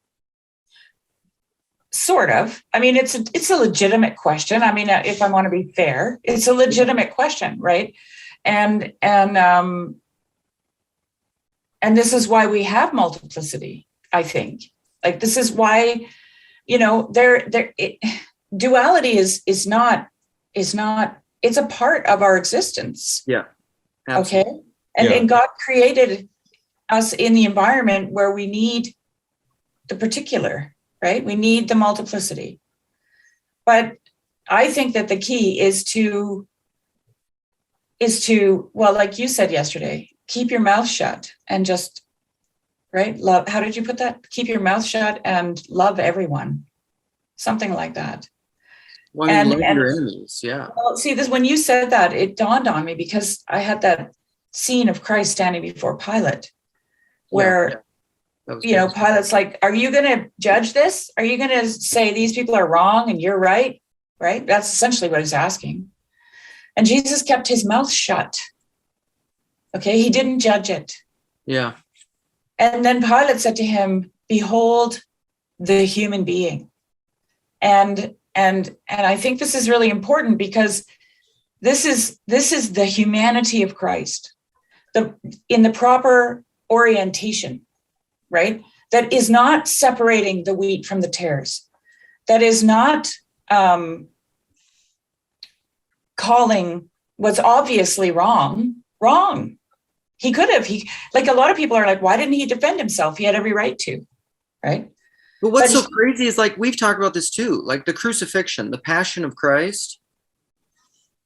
Sort of. I mean, it's a legitimate question. I mean, if I want to be fair, it's a legitimate question, right? And this is why we have multiplicity, I think. Like, this is why, duality is not, it's a part of our existence. Yeah. Absolutely. Okay. And God created us in the environment where we need the particular, right? We need the multiplicity. But I think that the key is to, well, like you said yesterday, keep your mouth shut and just, right? Love. How did you put that? Keep your mouth shut and love everyone. Something like that. Well, and love your enemies. Yeah. Well, see, this, when you said that, it dawned on me, because I had that scene of Christ standing before Pilate, where, Pilate's like, are you going to judge this? Are you going to say these people are wrong and you're right? Right? That's essentially what he's asking. And Jesus kept his mouth shut. Okay. He didn't judge it. Yeah. And then Pilate said to him, behold the human being. And I think this is really important, because this is the humanity of Christ, in the proper orientation, right? That is not separating the wheat from the tares. That is not calling what's obviously wrong. He could have. Like, a lot of people are like, why didn't he defend himself? He had every right to, right? But what's so crazy is, like, we've talked about this too, like the crucifixion, the passion of Christ.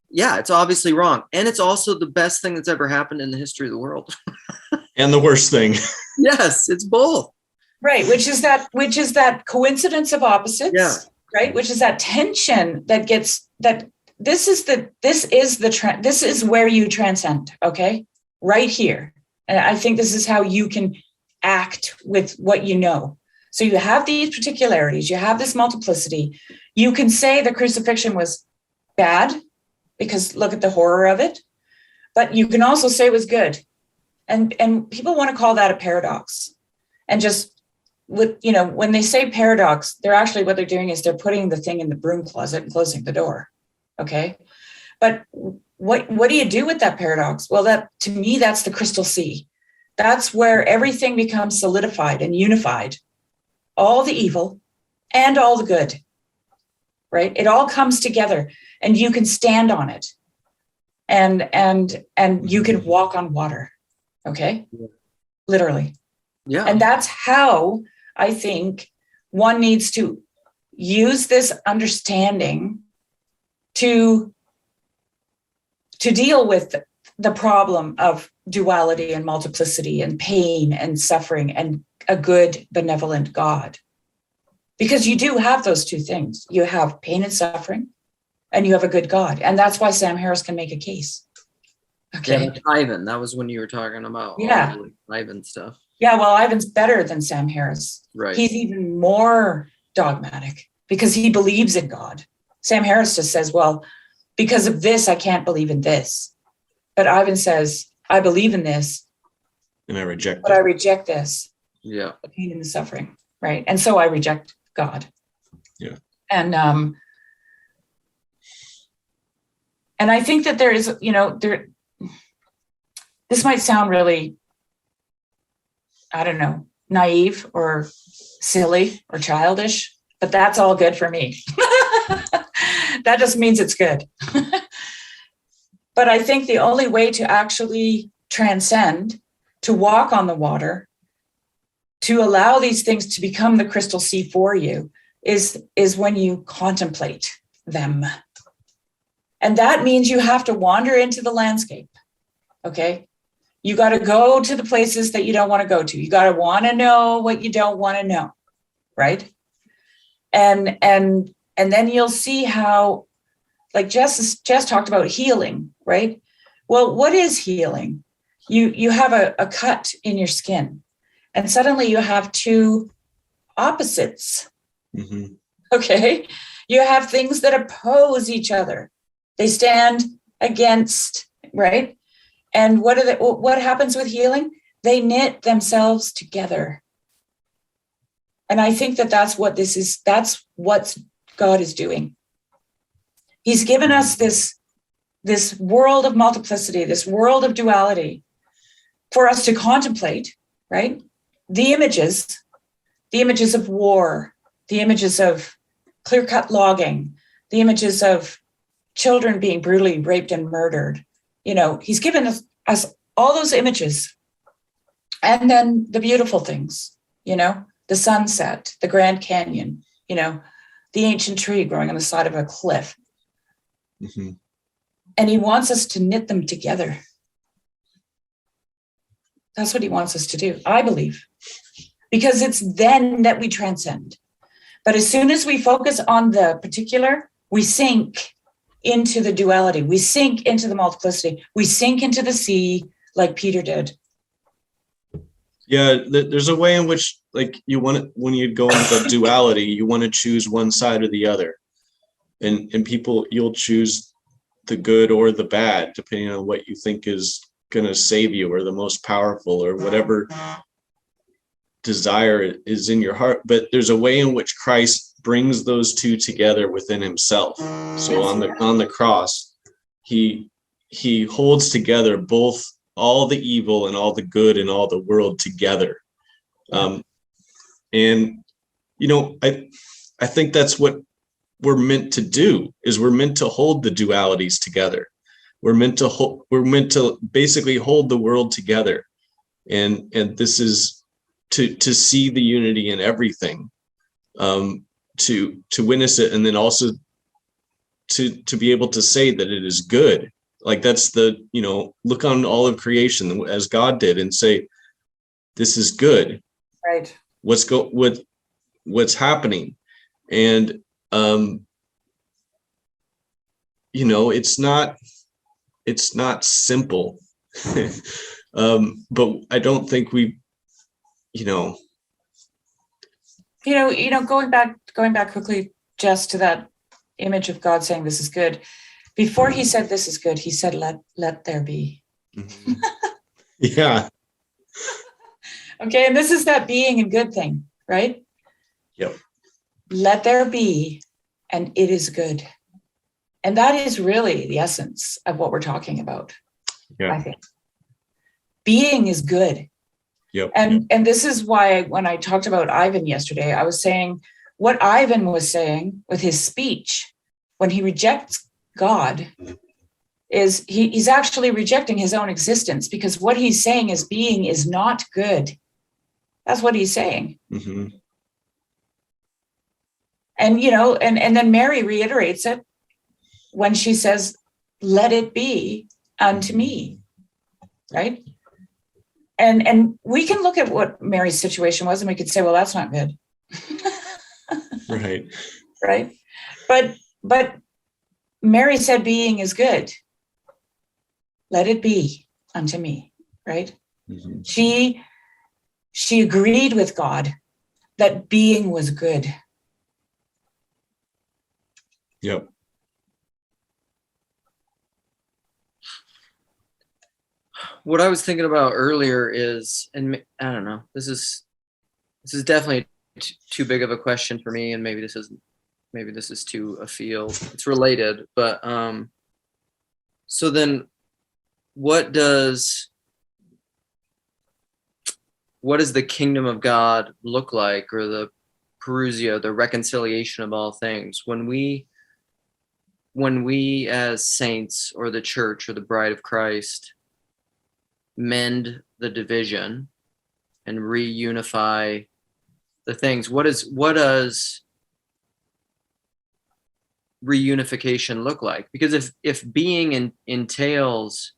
Yeah, it's obviously wrong. And it's also the best thing that's ever happened in the history of the world. And the worst thing. Yes, it's both. Right, which is that coincidence of opposites. Yeah. Right, which is that tension that gets that. This is where you transcend. Okay, right here, and I think this is how you can act with what you know. So you have these particularities, you have this multiplicity. You can say the crucifixion was bad because look at the horror of it, but you can also say it was good, and people want to call that a paradox, and just. When they say paradox, they're actually what they're doing is they're putting the thing in the broom closet and closing the door. Okay. But what do you do with that paradox? Well, to me, that's the crystal sea. That's where everything becomes solidified and unified. All the evil and all the good, right? It all comes together and you can stand on it and you can walk on water. Okay. Yeah. Literally. Yeah. And that's how I think one needs to use this understanding to deal with the problem of duality and multiplicity and pain and suffering and a good, benevolent God. Because you do have those two things. You have pain and suffering, and you have a good God. And that's why Sam Harris can make a case. Okay. Yeah, that's Ivan. That was when you were talking about Yeah. all the Ivan stuff. Yeah, well, Ivan's better than Sam Harris. Right. He's even more dogmatic because he believes in God. Sam Harris just says, well, because of this, I can't believe in this. But Ivan says, I believe in this, And I reject but it. I reject this, Yeah. the pain and the suffering, right? And so I reject God. Yeah. And I think that there is, this might sound really, I don't know, naive or silly or childish, but that's all good for me. That just means it's good. But I think the only way to actually transcend, to walk on the water, to allow these things to become the crystal sea for you is when you contemplate them. And that means you have to wander into the landscape. Okay. You got to go to the places that you don't want to go to. You got to want to know what you don't want to know. Right. And then you'll see how, like Jess talked about healing, right? Well, what is healing? You have a cut in your skin and suddenly you have two opposites. Mm-hmm. Okay. You have things that oppose each other. They stand against, right? And what happens with healing? They knit themselves together. And I think that's what this is. That's what God is doing. He's given us this world of multiplicity, this world of duality for us to contemplate, right? The images of war, the images of clear-cut logging, the images of children being brutally raped and murdered. He's given us all those images. And then the beautiful things, the sunset, the Grand Canyon, the ancient tree growing on the side of a cliff. Mm-hmm. And he wants us to knit them together. That's what he wants us to do, I believe, because it's then that we transcend. But as soon as we focus on the particular, we sink into the duality. We sink into the multiplicity. We sink into the sea like Peter did. Yeah, there's a way in which, like, when you go into the duality, you want to choose one side or the other. And people, you'll choose the good or the bad, depending on what you think is going to save you or the most powerful or whatever desire is in your heart. But there's a way in which Christ brings those two together within himself. So on the cross, he holds together both all the evil and all the good and all the world together. I think that's what we're meant to do, is we're meant to hold the dualities together. We're meant to basically hold the world together. And this is to see the unity in everything, to witness it, and then also to be able to say that it is good. Like that's look on all of creation as God did and say, this is good. Right. What's happening. And it's not simple. But I don't think we, going back quickly, Jess, to that image of God saying this is good. Before he said this is good, he said let there be. Yeah. Okay, and this is that being a good thing, right? Yep. Let there be, and it is good. And that is really the essence of what we're talking about. Yeah. I think being is good. Yep. And this is why when I talked about Ivan yesterday, I was saying what Ivan was saying with his speech when he rejects God is he's actually rejecting his own existence, because what he's saying is being is not good. That's what he's saying. Mm-hmm. And, and then Mary reiterates it when she says, let it be unto me, right? And we can look at what Mary's situation was and we could say, well, that's not good. Right. Right. But Mary said being is good. Let it be unto me, right? Mm-hmm. She agreed with God that being was good. Yep. What I was thinking about earlier is, and I don't know, this is definitely too big of a question for me, and maybe this is too afield. It's related, but so then what does the kingdom of God look like, or the parousia, the reconciliation of all things, when we as saints or the church or the bride of Christ mend the division and reunify the things? What does reunification look like? Because if being entails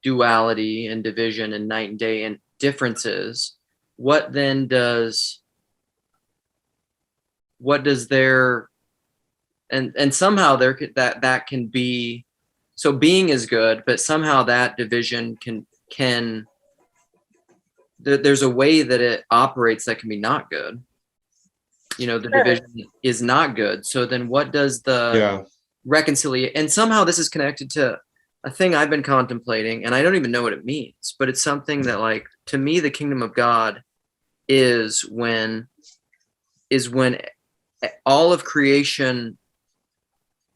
duality and division and night and day and differences, what does there, and somehow there could, that can be, so being is good, but somehow that division can there's a way that it operates that can be not good. The Sure. Division is not good. So then what does the reconciliation, and somehow this is connected to a thing I've been contemplating, and I don't even know what it means, but it's something that, like, to me, the kingdom of God is when all of creation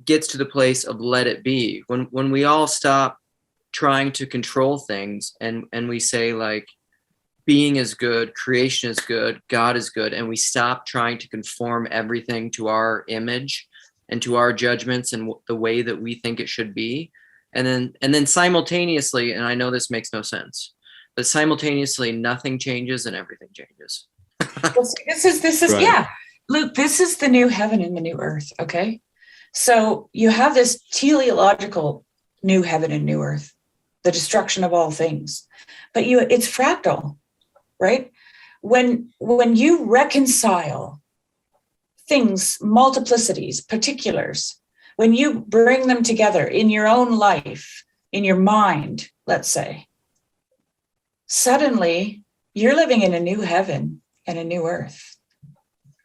gets to the place of let it be, when we all stop trying to control things and we say, like, being is good, creation is good, God is good, and we stop trying to conform everything to our image and to our judgments and the way that we think it should be. And then simultaneously, and I know this makes no sense, but simultaneously nothing changes and everything changes. This is right. Yeah, Luke, this is the new heaven and the new earth. Okay. So you have this teleological new heaven and new earth, the destruction of all things, but it's fractal, right? When you reconcile things, multiplicities, particulars, when you bring them together in your own life, in your mind, let's say, suddenly you're living in a new heaven and a new earth,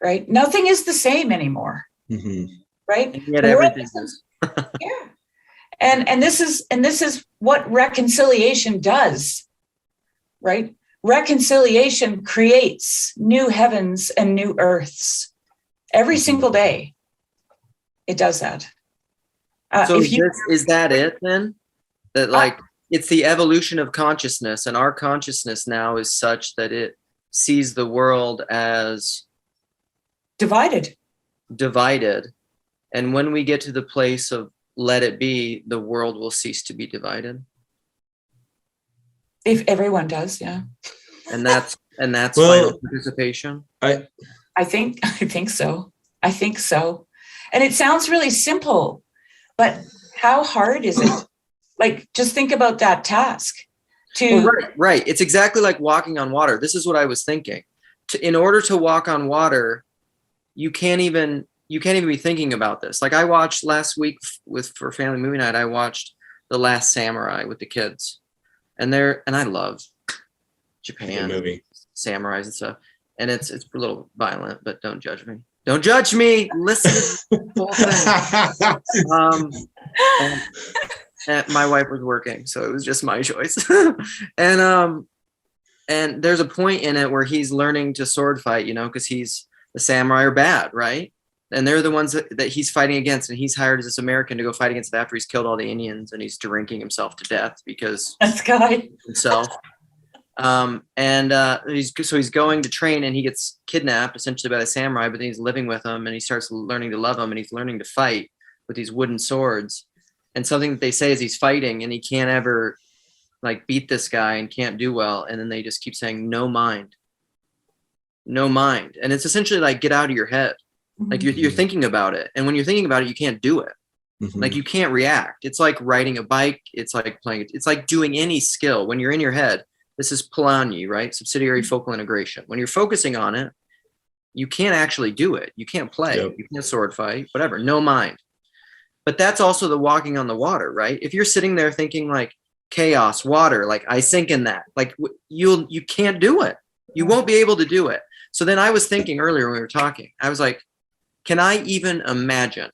right? Nothing is the same anymore, right? And yet everything is. Yeah. And this is what reconciliation does, right? Reconciliation creates new heavens and new earths every single day. It does that. So is that it then? That, like, it's the evolution of consciousness, and our consciousness now is such that it sees the world as divided. And when we get to the place of let it be, the world will cease to be divided. If everyone does, yeah. And that's final participation. I think so. I think so. And it sounds really simple, but how hard is it? Like, just think about that task. Well, right. It's exactly like walking on water. This is what I was thinking. In order to walk on water, you can't even be thinking about this. Like I watched last week for family movie night, I watched The Last Samurai with the kids. And I love Japan movie, samurais and stuff. And it's a little violent, but don't judge me. Don't judge me. Listen to the whole thing. And my wife was working, so it was just my choice. And there's a point in it where he's learning to sword fight, because the samurai are bad, right? And they're the ones that he's fighting against, and he's hired as this American to go fight against them after he's killed all the Indians, and he's drinking himself to death because this guy himself. He's going to train, and he gets kidnapped essentially by the samurai, but then he's living with them, and he starts learning to love them, and he's learning to fight with these wooden swords. And something that they say is he's fighting, and he can't ever beat this guy and can't do well. And then they just keep saying, no mind. And it's essentially like, get out of your head. Like you're thinking about it. And when you're thinking about it, you can't do it. Like you can't react. It's like riding a bike. It's like playing. It's like doing any skill. When you're in your head, this is Polanyi, right? Subsidiary focal integration. When you're focusing on it, you can't actually do it. You can't play. Yep. You can't sword fight, whatever. No mind. But that's also the walking on the water, right? If you're sitting there thinking like chaos, water, like I sink in that, like you can't do it. You won't be able to do it. So then I was thinking earlier when we were talking, I was like, can I even imagine?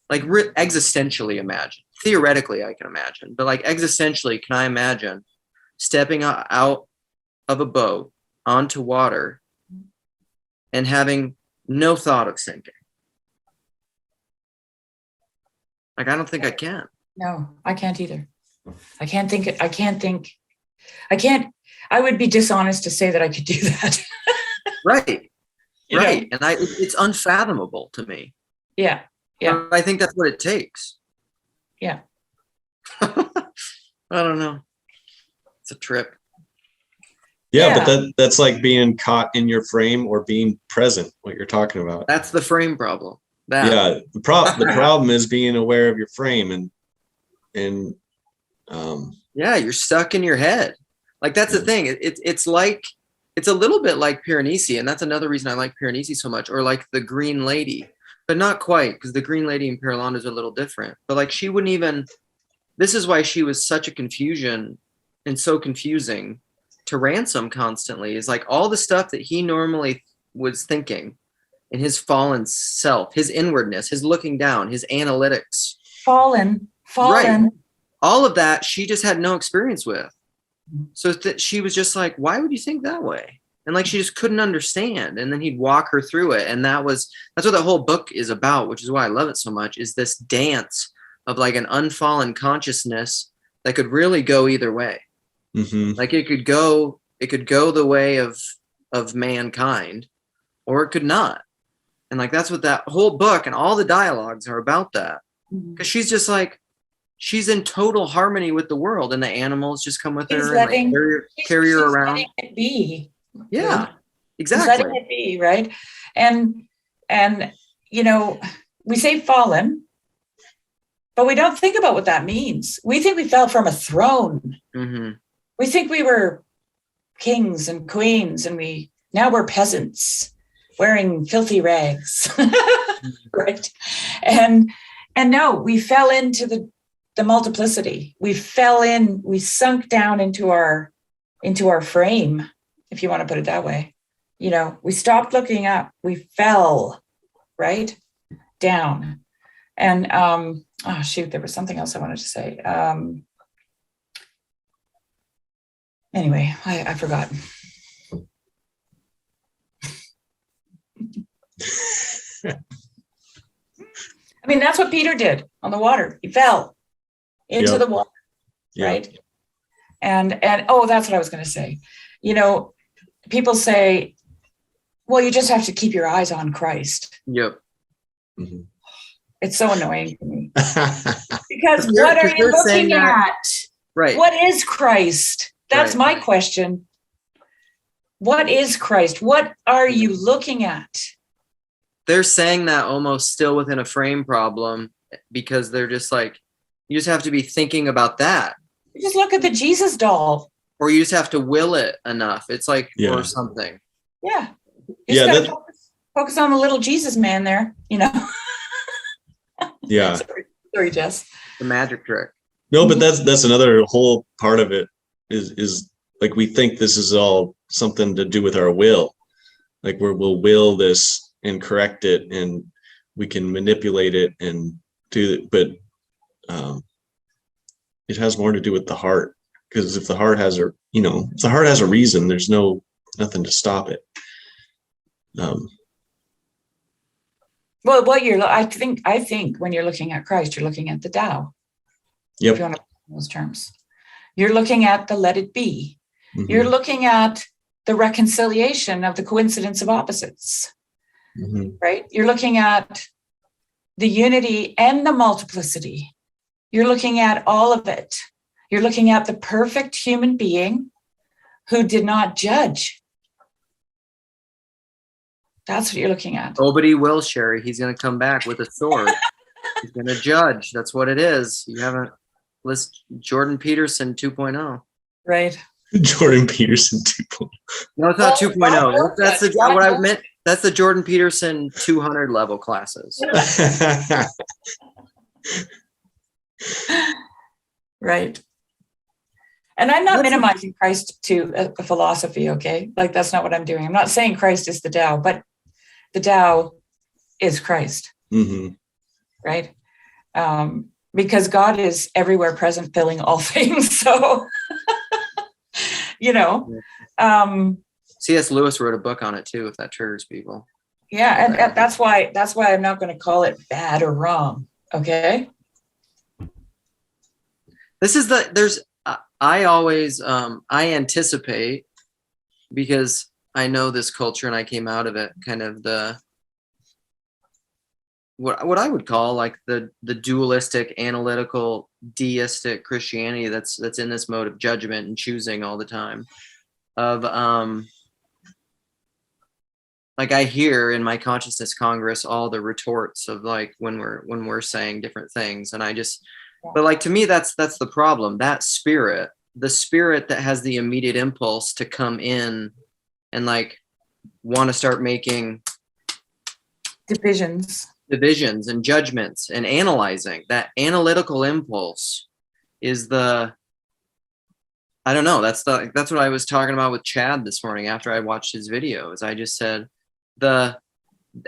Like existentially imagine. Theoretically, I can imagine. But like existentially, can I imagine stepping out of a boat onto water and having no thought of sinking? Like, I don't think I can. No, I can't either. I would be dishonest to say that I could do that. Right. Right. And it's unfathomable to me. Yeah. Yeah. I think that's what it takes. Yeah. I don't know. It's a trip. Yeah, but that's like being caught in your frame or being present, what you're talking about. That's the frame problem. Yeah, the problem is being aware of your frame and you're stuck in your head. Like that's the thing. It's a little bit like Piranesi, and that's another reason I like Piranesi so much, or like the Green Lady, but not quite, because the Green Lady in Perilando is a little different. But like she wouldn't even. This is why she was such a confusion and so confusing to Ransom constantly. Is like all the stuff that he normally was thinking in his fallen self, his inwardness, his looking down, his analytics. Fallen. Right. All of that she just had no experience with. So she was just like, why would you think that way? And like she just couldn't understand. And then he'd walk her through it. And that's what the whole book is about, which is why I love it so much, is this dance of like an unfallen consciousness that could really go either way. Mm-hmm. Like it could go the way of mankind, or it could not. And like that's what that whole book and all the dialogues are about, that. Because she's just like, she's in total harmony with the world, and the animals just come with her and carry her around. Letting it be. Yeah, exactly. Letting it be, right? And we say fallen, but we don't think about what that means. We think we fell from a throne. Mm-hmm. We think we were kings and queens, and now we're peasants wearing filthy rags, right? And no, we fell into the multiplicity. We sunk down into our frame, if you want to put it that way. We stopped looking up. We fell right down. And there was something else I wanted to say. Anyway, I forgot. I mean, that's what Peter did on the water. He fell into the water, right? And that's what I was going to say. People say, well, you just have to keep your eyes on Christ. Yep. Mm-hmm. It's so annoying to me. Because what are you looking at? Right. What is Christ? That's my question. What is Christ? What are you looking at? They're saying that almost still within a frame problem, because they're just like, you just have to be thinking about that. Just look at the Jesus doll. Or you just have to will it enough. It's like, Yeah. or something. Yeah. Yeah, Just gotta focus on the little Jesus man there, you know. Yeah. Sorry, Jess. The magic trick. No, but that's another whole part of it is like we think this is all something to do with our will. Like we'll will this and correct it and we can manipulate it and do it, but it has more to do with the heart. Because if the heart has a, if the heart has a reason, there's nothing to stop it. Well, I think when you're looking at Christ, you're looking at the Tao. Yep. If you want to put it in those terms, you're looking at the let it be. Mhm. You're looking at the reconciliation of the coincidence of opposites, right? You're looking at the unity and the multiplicity. You're looking at all of it. You're looking at the perfect human being who did not judge. That's what you're looking at. Nobody will, Shari. He's going to come back with a sword. He's going to judge. That's what it is. You haven't listened Jordan Peterson 2.0. Right. Jordan Peterson 2.0. No, it's not 2.0. That's what I meant. That's the Jordan Peterson 200 level classes. Right. And I'm not minimizing Christ to a philosophy, okay? Like, that's not what I'm doing. I'm not saying Christ is the Tao, but the Tao is Christ, right? Because God is everywhere present, filling all things. So, C.S. Lewis wrote a book on it too, if that triggers people. Yeah, and that's why I'm not going to call it bad or wrong, okay? I always, I anticipate, because I know this culture and I came out of it, kind of what I would call like the dualistic, analytical, deistic Christianity that's in this mode of judgment and choosing all the time. Like I hear in my consciousness Congress all the retorts of like when we're saying different things, and but like to me that's the problem. That spirit, the spirit that has the immediate impulse to come in and like want to start making divisions and judgments and analyzing, that analytical impulse is I don't know, that's what I was talking about with Chad this morning after I watched his videos. I just said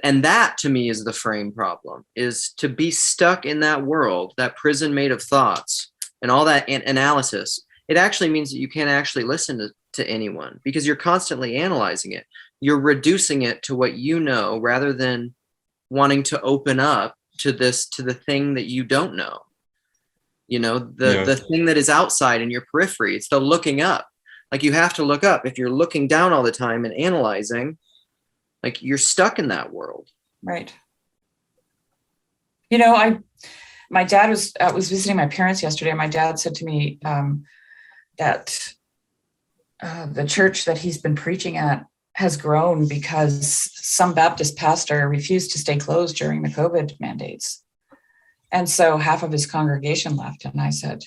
and that to me is the frame problem, is to be stuck in that world, that prison made of thoughts and all that analysis. It actually means that you can't actually listen to anyone because you're constantly analyzing it. You're reducing it to what you know rather than wanting to open up to the thing that you don't know. The thing that is outside in your periphery. It's the looking up. Like you have to look up. If you're looking down all the time and analyzing, like you're stuck in that world. Right. My dad was visiting my parents yesterday. And my dad said to me that the church that he's been preaching at has grown because some Baptist pastor refused to stay closed during the COVID mandates. And so half of his congregation left. And I said,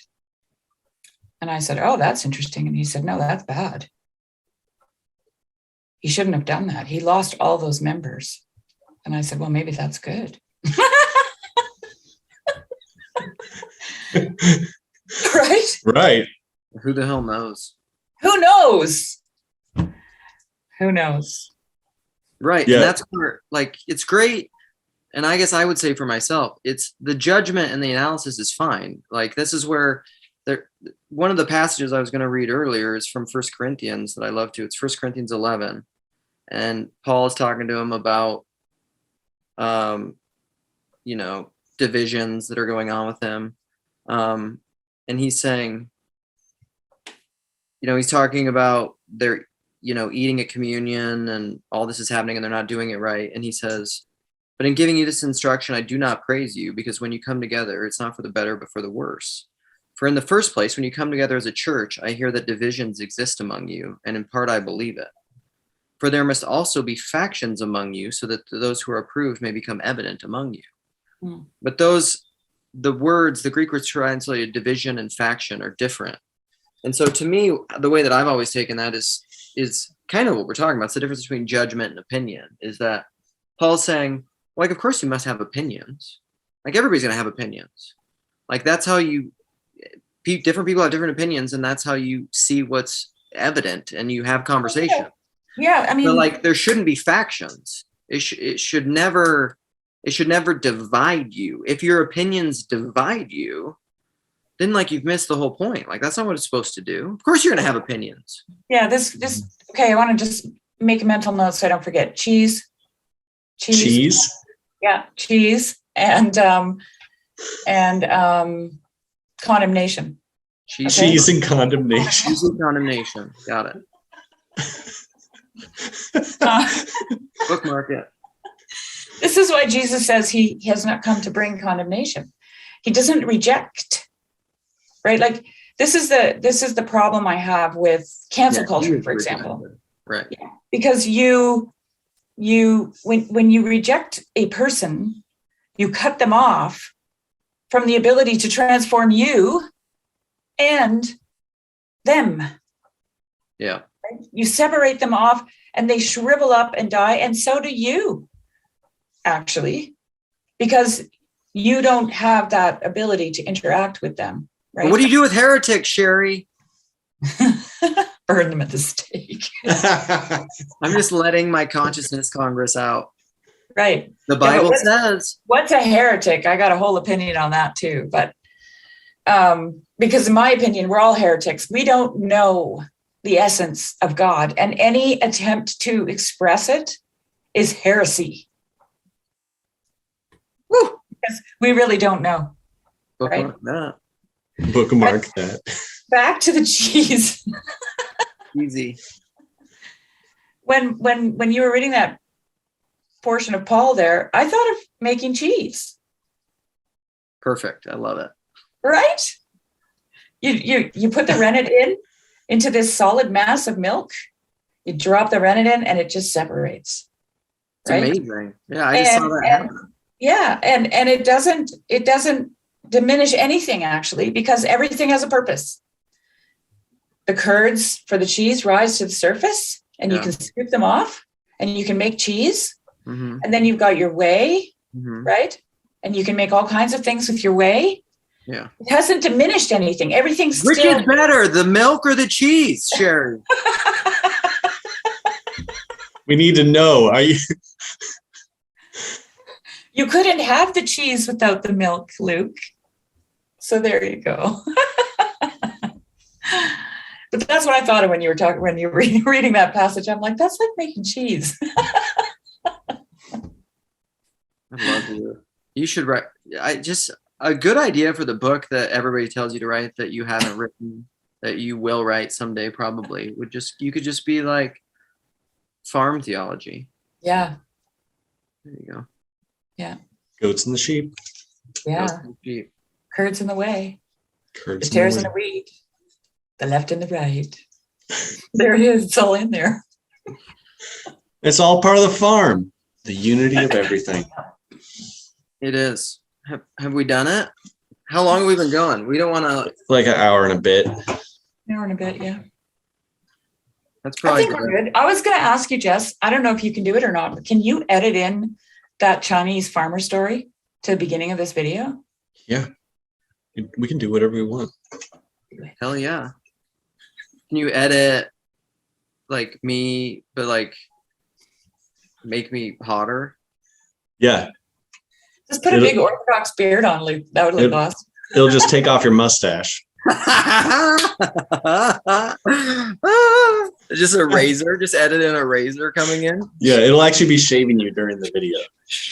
oh, that's interesting. And he said, no, that's bad. He shouldn't have done that. He lost all those members. And I said, well, maybe that's good. Right? Who the hell knows? Who knows? Who knows? Right. Yeah. And that's where, like, it's great. And I guess I would say for myself, it's the judgment and the analysis is fine. Like, this is where one of the passages I was going to read earlier is from 1 Corinthians that I love to. It's 1 Corinthians 11. And Paul is talking to him about, divisions that are going on with him. And he's saying, he's talking about their, eating at communion and all this is happening and they're not doing it right. And he says, but in giving you this instruction, I do not praise you, because when you come together, it's not for the better, but for the worse. For in the first place, when you come together as a church, I hear that divisions exist among you, and in part I believe it. For there must also be factions among you, so that those who are approved may become evident among you. But the Greek words translated division and faction are different. And so to me, the way that I've always taken that is kind of what we're talking about. It's the difference between judgment and opinion, is that Paul's saying, like, of course you must have opinions. Like, everybody's going to have opinions. Like, that's how different people have different opinions, and that's how you see what's evident, and you have conversation. Yeah, I mean, but like, there shouldn't be factions. It should never divide you. If your opinions divide you, then like you've missed the whole point. Like, that's not what it's supposed to do. Of course you're going to have opinions. yeah, this okay, I want to just make a mental note so I don't forget. Cheese. Yeah, cheese and condemnation. Cheese and condemnation. Cheese and condemnation. Got it. Bookmark it. This is why Jesus says he has not come to bring condemnation. He doesn't reject, right? Like, this is the problem I have with cancel culture, for example. Right. Yeah. Because when you reject a person, you cut them off from the ability to transform you and them. Yeah. Right? You separate them off and they shrivel up and die, and so do you, actually, because you don't have that ability to interact with them. Right? But what do you do with heretics, Shari? Burn them at the stake. I'm just letting my consciousness congress out. Right. The Bible says. What's a heretic? I got a whole opinion on that too. But because in my opinion, we're all heretics. We don't know the essence of God, and any attempt to express it is heresy. Woo! Because we really don't know. Bookmark that. Bookmark that. Back to the cheese. Easy. When you were reading that portion of Paul there, I thought of making cheese. Perfect. I love it. Right? You put the rennet into this solid mass of milk. You drop the rennet in, and it just separates. It's amazing. Yeah, I just saw that happen. Yeah, and it doesn't diminish anything, actually, because everything has a purpose. The curds for the cheese rise to the surface, and you can scoop them off, and you can make cheese. Mm-hmm. And then you've got your whey, right? And you can make all kinds of things with your whey. Yeah. It hasn't diminished anything. Everything's Which still... is better, the milk or the cheese, Shari? We need to know. Are you? You couldn't have the cheese without the milk, Luke. So there you go. But that's what I thought of when you were reading that passage. I'm like, that's like making cheese. I love you. You should write. A good idea for the book that everybody tells you to write that you haven't written, that you will write someday probably, you could just be like farm theology. Yeah. There you go. Yeah. Goats and the sheep. Yeah. Sheep. Curds in the way. Curds The tares and the wheat. The left and the right. There it is. It's all in there. It's all part of the farm. The unity of everything. It is. Have we done it? How long have we been going? We don't want to. Like an hour and a bit. An hour and a bit, yeah. That's I probably think we're good. I was going to ask you, Jess, I don't know if you can do it or not, but can you edit in that Chinese farmer story to the beginning of this video? Yeah. We can do whatever we want. Hell yeah. Can you edit like me, but like make me hotter? Yeah. Just put a big Orthodox beard on, Luke. That would look awesome. It'll just take off your mustache. Just a razor, just edit in a razor coming in. Yeah, it'll actually be shaving you during the video.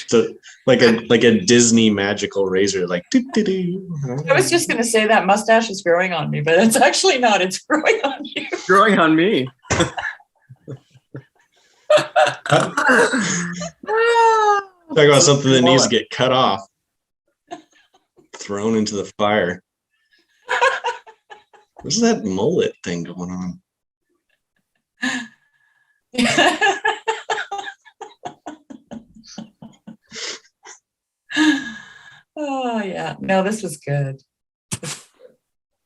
So like a Disney magical razor, like doo-doo-doo. I was just going to say that mustache is growing on me, but it's actually not. It's growing on you. Growing on me. Talk about something that needs to get cut off. Thrown into the fire. What's that mullet thing going on? Oh yeah. No, this was good.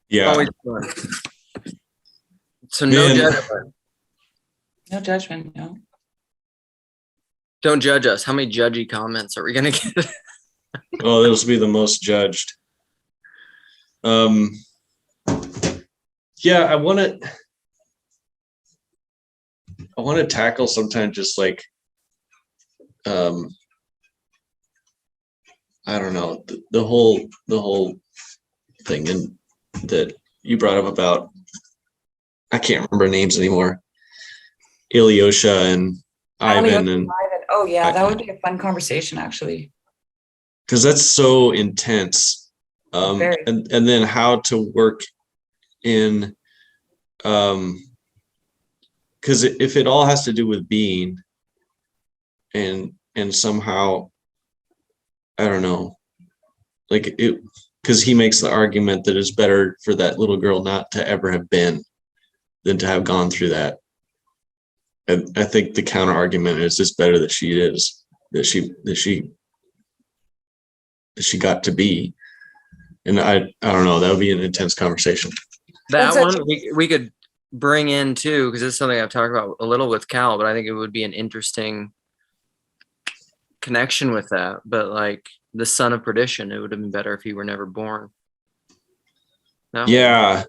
Yeah. Always fun. So no Man. judgment. No judgment. No. Don't judge us. How many judgy comments are we gonna get? Oh, those will be the most judged. Yeah, I want to tackle sometimes just like, I don't know, the whole thing and that you brought up about, I can't remember names anymore. Ilyosha and Ivan and Oh yeah, that would be a fun conversation actually. because that's so intense. Very. And then how to work in, because if it all has to do with being and somehow, I don't know, like it, because he makes the argument that it's better for that little girl not to ever have been than to have gone through that. And I think the counter argument is it's better that she is, that she got to be. And I don't know, that would be an intense conversation. That one we could bring in too, because it's something I've talked about a little with Cal, but I think it would be an interesting connection with that. But like the son of perdition, it would have been better if he were never born. No? Yeah,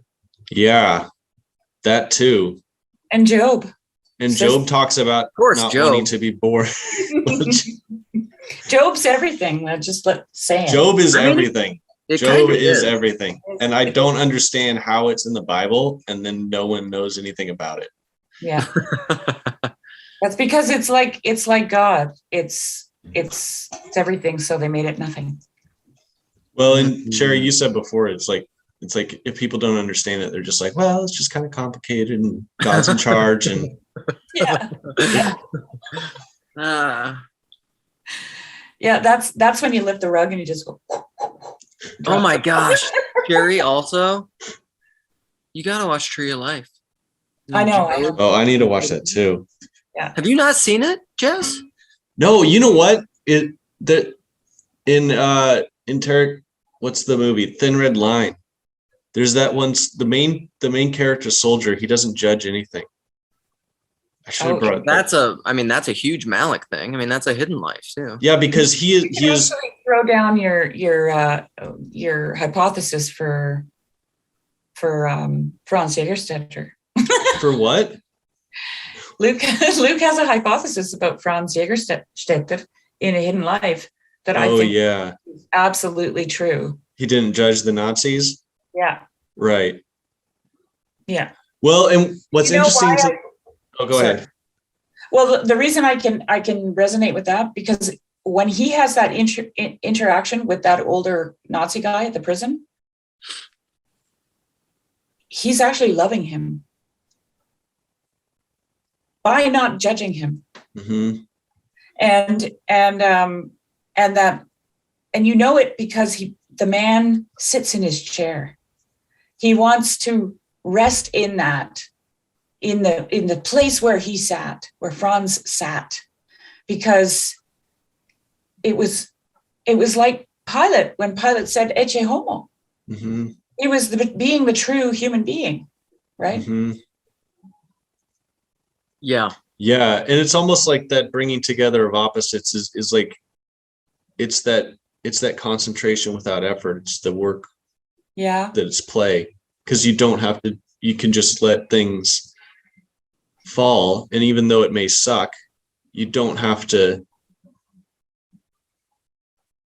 that too. And Job. And Job talks about not wanting to be born. Job's everything. Just saying. Job is everything. Job is everything. everything. And I don't understand how it's in the Bible and then no one knows anything about it. Yeah. That's because it's like God. It's everything, so they made it nothing. Well, and Shari, you said before, it's like if people don't understand it, they're just like, well, it's just kind of complicated and God's in charge. And yeah. Yeah, that's when you lift the rug and you just go. Oh my gosh. Shari, also, you gotta watch Tree of Life. I know. Oh, I need to watch that too. Yeah. Have you not seen it, Jess? No, you know what? In Tarek, what's the movie? Thin Red Line. There's that one, the main character soldier, he doesn't judge anything. I should have brought that's a huge Malik thing. I mean, that's a hidden life too. Yeah, because he is throw down your hypothesis for Franz Jägerstätter. For what? Luke has a hypothesis about Franz Jägerstätter in A Hidden Life that I think is absolutely true. He didn't judge the Nazis? Yeah. Right. Yeah. Well, and what's interesting go ahead. Well, the reason I can resonate with that, because when he has that interaction with that older Nazi guy at the prison, he's actually loving him by not judging him. Mm-hmm. And you know it because the man sits in his chair. He wants to rest in that, in the place where he sat, where Franz sat, because it was like Pilate, when Pilate said "Ecce homo." Mm-hmm. He was being the true human being, right? Mm-hmm. Yeah. Yeah, and it's almost like that bringing together of opposites is like it's that concentration without effort. It's the work. Yeah. That it's play, because you don't have to. You can just let things fall, and even though it may suck, you don't have to.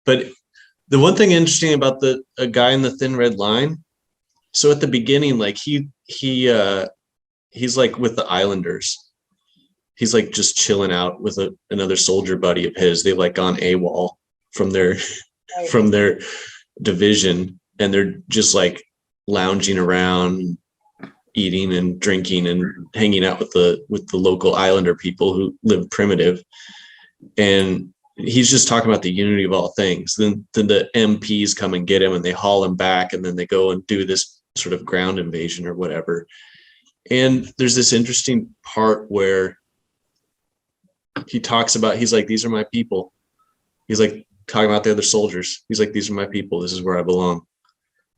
But the one thing interesting about a guy in the Thin Red Line, so at the beginning, like he's like with the Islanders. He's like just chilling out with another soldier buddy of his. They've like gone AWOL from their division, and they're just like lounging around, eating and drinking and hanging out with the local Islander people who live primitive. And he's just talking about the unity of all things. Then the MPs come and get him and they haul him back, and then they go and do this sort of ground invasion or whatever. And there's this interesting part where he talks about, he's like, these are my people. He's like talking about the other soldiers. He's like, these are my people. This is where I belong.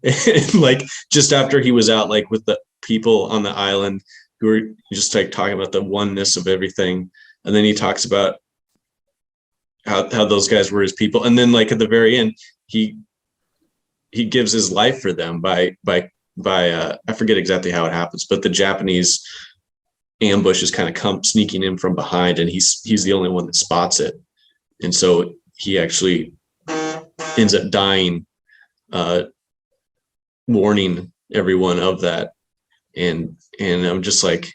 And like just after he was out, like with the people on the island, who are just like talking about the oneness of everything. And then he talks about how those guys were his people. And then like at the very end, he gives his life for them by I forget exactly how it happens, but the Japanese ambush is kind of sneaking in from behind, and he's the only one that spots it. And so he actually ends up dying, warning everyone of that. And I'm just like,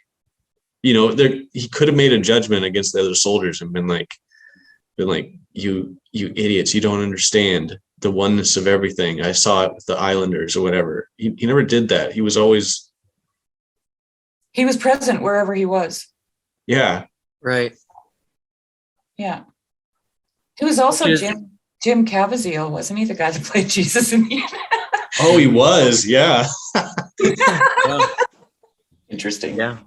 he could have made a judgment against the other soldiers and been like, you idiots, you don't understand the oneness of everything. I saw it with the Islanders or whatever. He never did that. He was present wherever he was. Yeah. Right. Yeah. He was also Jim Caviezel, wasn't he? The guy that played Jesus in the Oh, he was. Yeah. Yeah. Interesting. Yeah.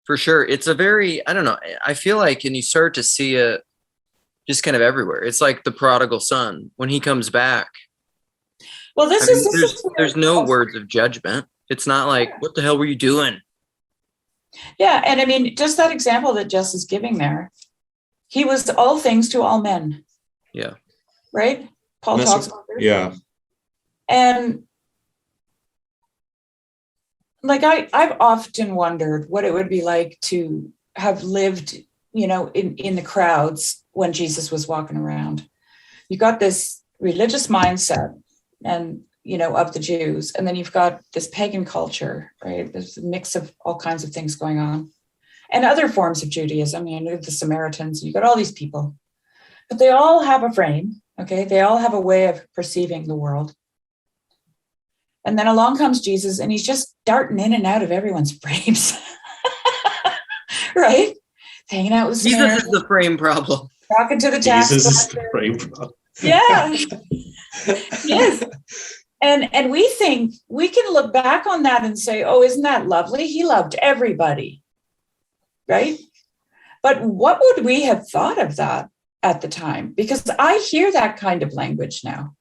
For sure. It's a very, I don't know, I feel like, and you start to see it just kind of everywhere. It's like the prodigal son when he comes back. Well, there's no words of judgment. It's not like, what the hell were you doing? Yeah. And I mean, just that example that Jess is giving there, he was all things to all men. Yeah. Right? Paul talks about that. Yeah. And like, I've often wondered what it would be like to have lived, in the crowds when Jesus was walking around. You got this religious mindset and, of the Jews. And then you've got this pagan culture, right? There's a mix of all kinds of things going on. And other forms of Judaism, the Samaritans, you got all these people. But they all have a frame, okay? They all have a way of perceiving the world. And then along comes Jesus, and he's just darting in and out of everyone's frames. Right? Hanging out with Jesus is the frame problem. Talking to the tax collector. Jesus is the frame problem. Yeah. Yes. And we think we can look back on that and say, oh, isn't that lovely? He loved everybody. Right? But what would we have thought of that at the time? Because I hear that kind of language now.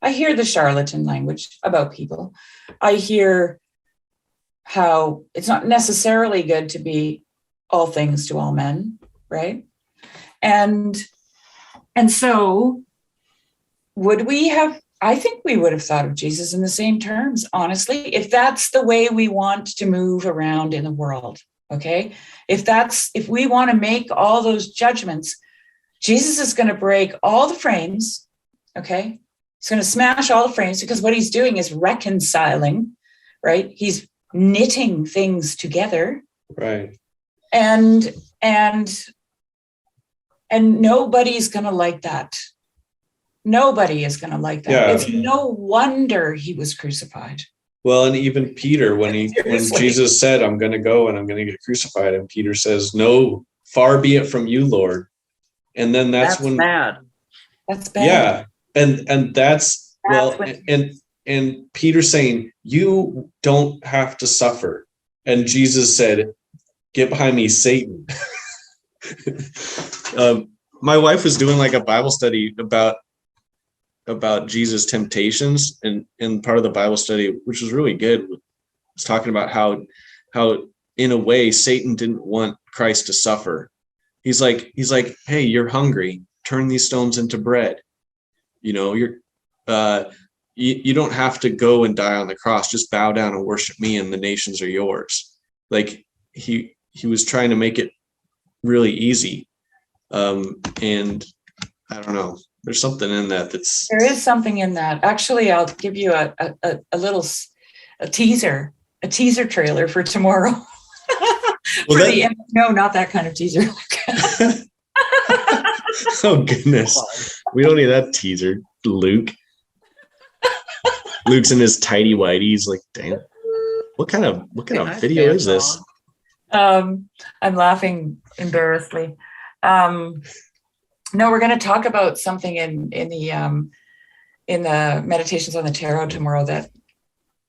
I hear the charlatan language about people. I hear how it's not necessarily good to be all things to all men, right? And so would we have, I think we would have thought of Jesus in the same terms, honestly, if that's the way we want to move around in the world, okay? If we want to make all those judgments, Jesus is going to break all the frames, okay? He's going to smash all the frames because what he's doing is reconciling, right? He's knitting things together. Right. And nobody's going to like that. Nobody is going to like that. Yeah. It's no wonder he was crucified. Well, and even Peter, when Jesus said, I'm going to go and I'm going to get crucified, and Peter says, no, far be it from you, Lord. And then that's when bad. That's bad. Yeah. And that's well, and Peter saying, you don't have to suffer. And Jesus said, get behind me, Satan. My wife was doing like a Bible study about Jesus' temptations, and part of the Bible study, which was really good, was talking about how in a way Satan didn't want Christ to suffer. He's like, hey, you're hungry, turn these stones into bread. You don't have to go and die on the cross, just bow down and worship me and the nations are yours. Like he was trying to make it really easy. And I don't know, there's something in that there is something in that. Actually, I'll give you a little teaser trailer for tomorrow. Well, no, not that kind of teaser. Oh goodness, we don't need that teaser, Luke. Luke's in his tighty whities, like, damn, what kind of video is this? I'm laughing embarrassedly. No, we're going to talk about something in the meditations on the tarot tomorrow that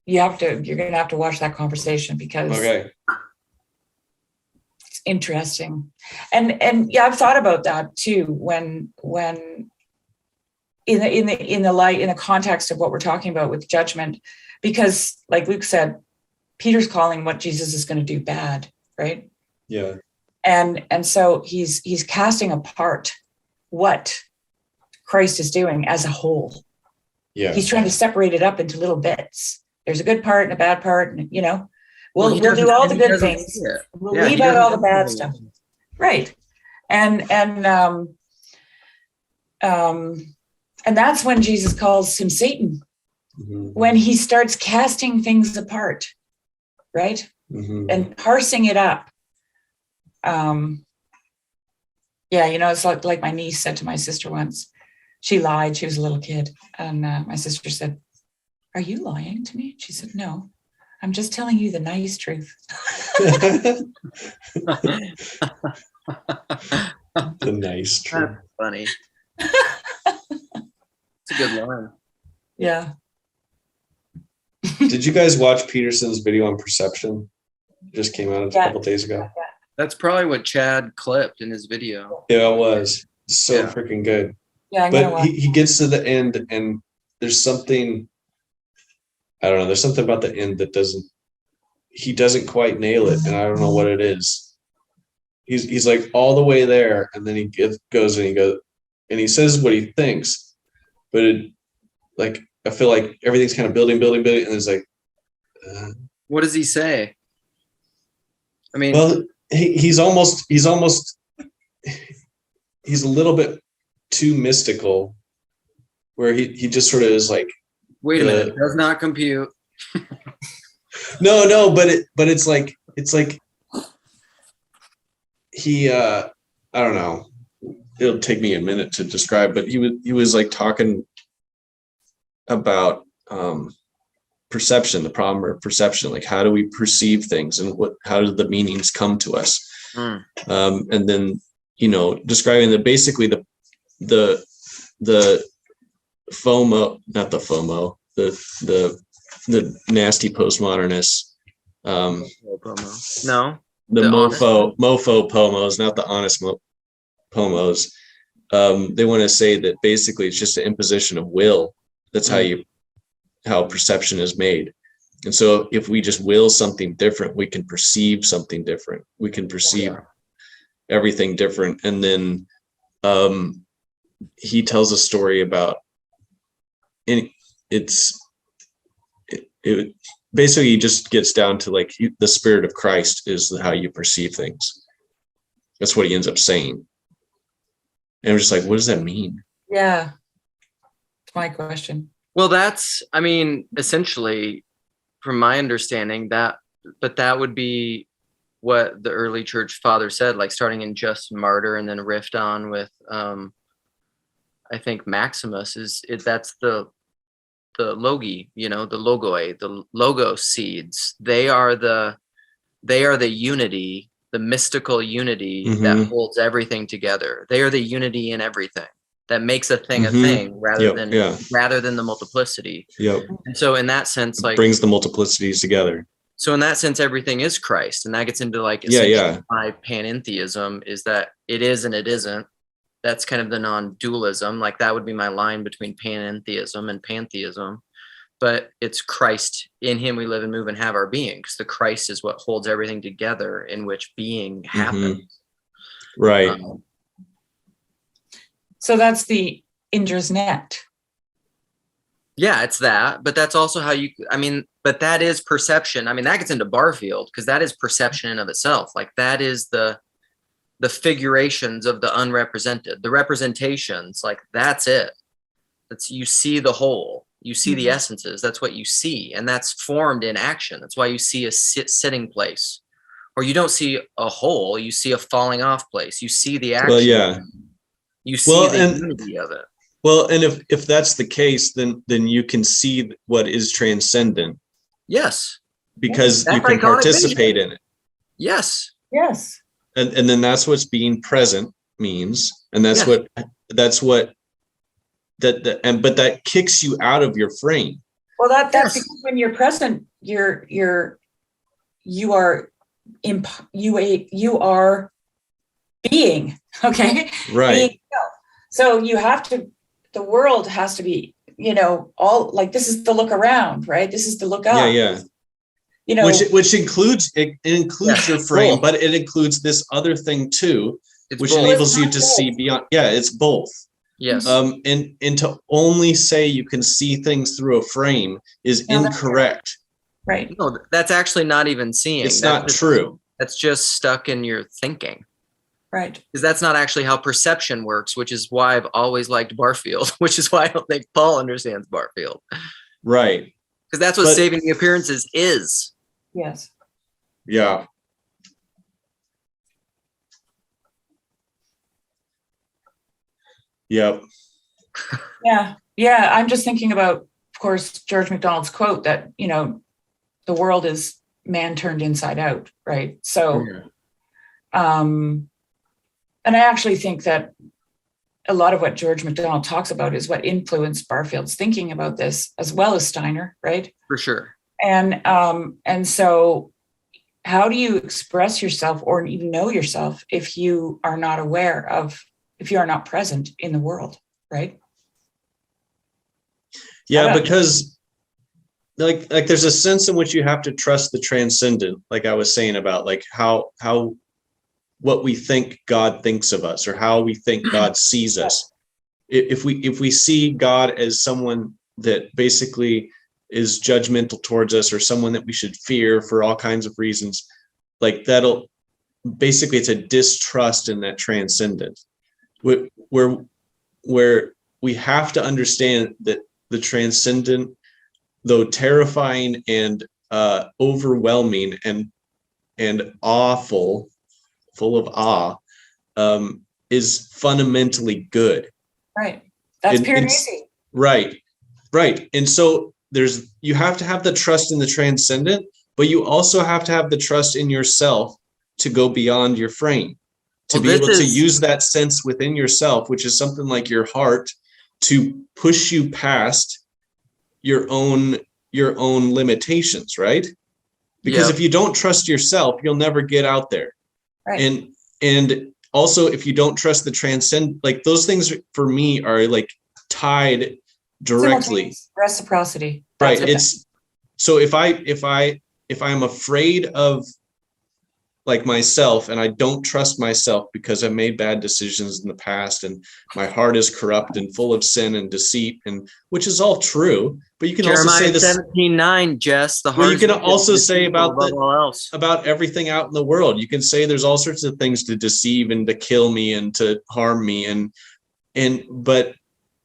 you're going to have to watch that conversation because okay. It's interesting. And yeah, I've thought about that too. When in the light, in the context of what we're talking about with judgment, because like Luke said, Peter's calling what Jesus is going to do bad, right? Yeah. And so he's casting apart what Christ is doing as a whole. Yeah. He's trying to separate it up into little bits. There's a good part and a bad part, and we'll do all the good things. We'll leave out all the bad stuff. Right. And that's when Jesus calls him Satan, when he starts casting things apart, right? And parsing it up. It's like my niece said to my sister once. She lied. She was a little kid. And my sister said, "Are you lying to me?" She said, "No, I'm just telling you the nice truth." The nice truth. That's funny. It's a good line. Yeah. Did you guys watch Peterson's video on perception? It just came out a couple days ago. That's probably what Chad clipped in his video. Yeah, it was so freaking good. Yeah, but he gets to the end, and there's something, I don't know, there's something about the end that he doesn't quite nail it, and I don't know what it is. He's like all the way there, and then he goes and he says what he thinks, but I feel like everything's kind of building, and it's like, what does he say? I mean, well, he's a little bit too mystical, where he just sort of is like, wait a minute, does not compute. No, but it's like he I don't know. It'll take me a minute to describe, but he was like talking about perception, the problem of perception, like how do we perceive things and how do the meanings come to us? And then describing basically the FOMO, not the FOMO, the nasty postmodernists, the mofo pomos, not the honest pomos. They want to say that basically it's just an imposition of will. That's how perception is made. And so if we just will something different, we can perceive something different. We can perceive everything different. And then he tells a story about, and it basically just gets down to like the spirit of Christ is how you perceive things. That's what he ends up saying. And I'm just like, what does that mean? Yeah. It's my question. Well, that's, I mean, essentially, from my understanding, that would be what the early church father said, like starting in Just and Martyr and then riffed on with, I think Maximus that's the logi, the logoi, the logos seeds. They are the unity, the mystical unity that holds everything together. They are the unity in everything that makes a thing a thing rather than the multiplicity. Yep. And so in that sense, like brings the multiplicities together. So in that sense, everything is Christ. And that gets into like my panentheism is that it is and it isn't. That's kind of the non-dualism. Like that would be my line between panentheism and pantheism. But it's Christ. In him we live and move and have our being, because the Christ is what holds everything together in which being happens. Right. So that's the Indra's net. Yeah, it's that. But that's also how but that is perception. I mean, that gets into Barfield, because that is perception in of itself. Like that is the figurations of the unrepresented, the representations, like that's it. That's, you see the whole, you see the essences. That's what you see. And that's formed in action. That's why you see a sitting place, or you don't see a whole, you see a falling off place. You see the action. Well, yeah. You see the unity of it. Well, and if that's the case, then you can see what is transcendent. Yes. Because you can participate in it. Yes. Yes. And then that's what's being present means. And that's what that kicks you out of your frame. Well, that's because when you're present, you are being, okay? Right. Being, so you have to the world has to be, all like, this is the look around, right? This is the look up. Yeah. Which includes your frame, both. but it includes this other thing too, It's which both. enables you It's to not see both. beyond. Yeah, it's both. Yes. And to only say you can see things through a frame is No, that's incorrect. Right. No, that's actually not even seeing. It's not true. That's just stuck in your thinking. Right. Because that's not actually how perception works, which is why I've always liked Barfield, which is why I don't think Paul understands Barfield. Right. Because that's what saving the appearances is. Yes. Yeah. Yep. Yeah. I'm just thinking about, of course, George MacDonald's quote that, the world is man turned inside out, right? So, and I actually think that a lot of what George MacDonald talks about is what influenced Barfield's thinking about this, as well as Steiner, right? For sure. And so how do you express yourself or even know yourself if you are not aware of, if you are not present in the world, right? Yeah, because like there's a sense in which you have to trust the transcendent, like I was saying about like how what we think God thinks of us or how we think God sees us. If we see God as someone that basically is judgmental towards us or someone that we should fear for all kinds of reasons, like that'll basically, it's a distrust in that transcendent where we have to understand that the transcendent, though terrifying and overwhelming and awful, full of awe, is fundamentally good. Right. That's Piranesi. Right. And so you have to have the trust in the transcendent, but you also have to have the trust in yourself to go beyond your frame, to be able to use that sense within yourself, which is something like your heart, to push you past your own limitations, right? Because if you don't trust yourself, you'll never get out there. Right. And also, if you don't trust the transcend, like those things for me are like tied directly. Reciprocity. Right. It's so if I'm afraid of like myself and I don't trust myself because I've made bad decisions in the past and my heart is corrupt and full of sin and deceit, and which is all true, but you can Jeremiah also say this 17:9, Jess, the heart. Well, you can also say about all else. about everything out in the world. You can say there's all sorts of things to deceive and to kill me and to harm me, but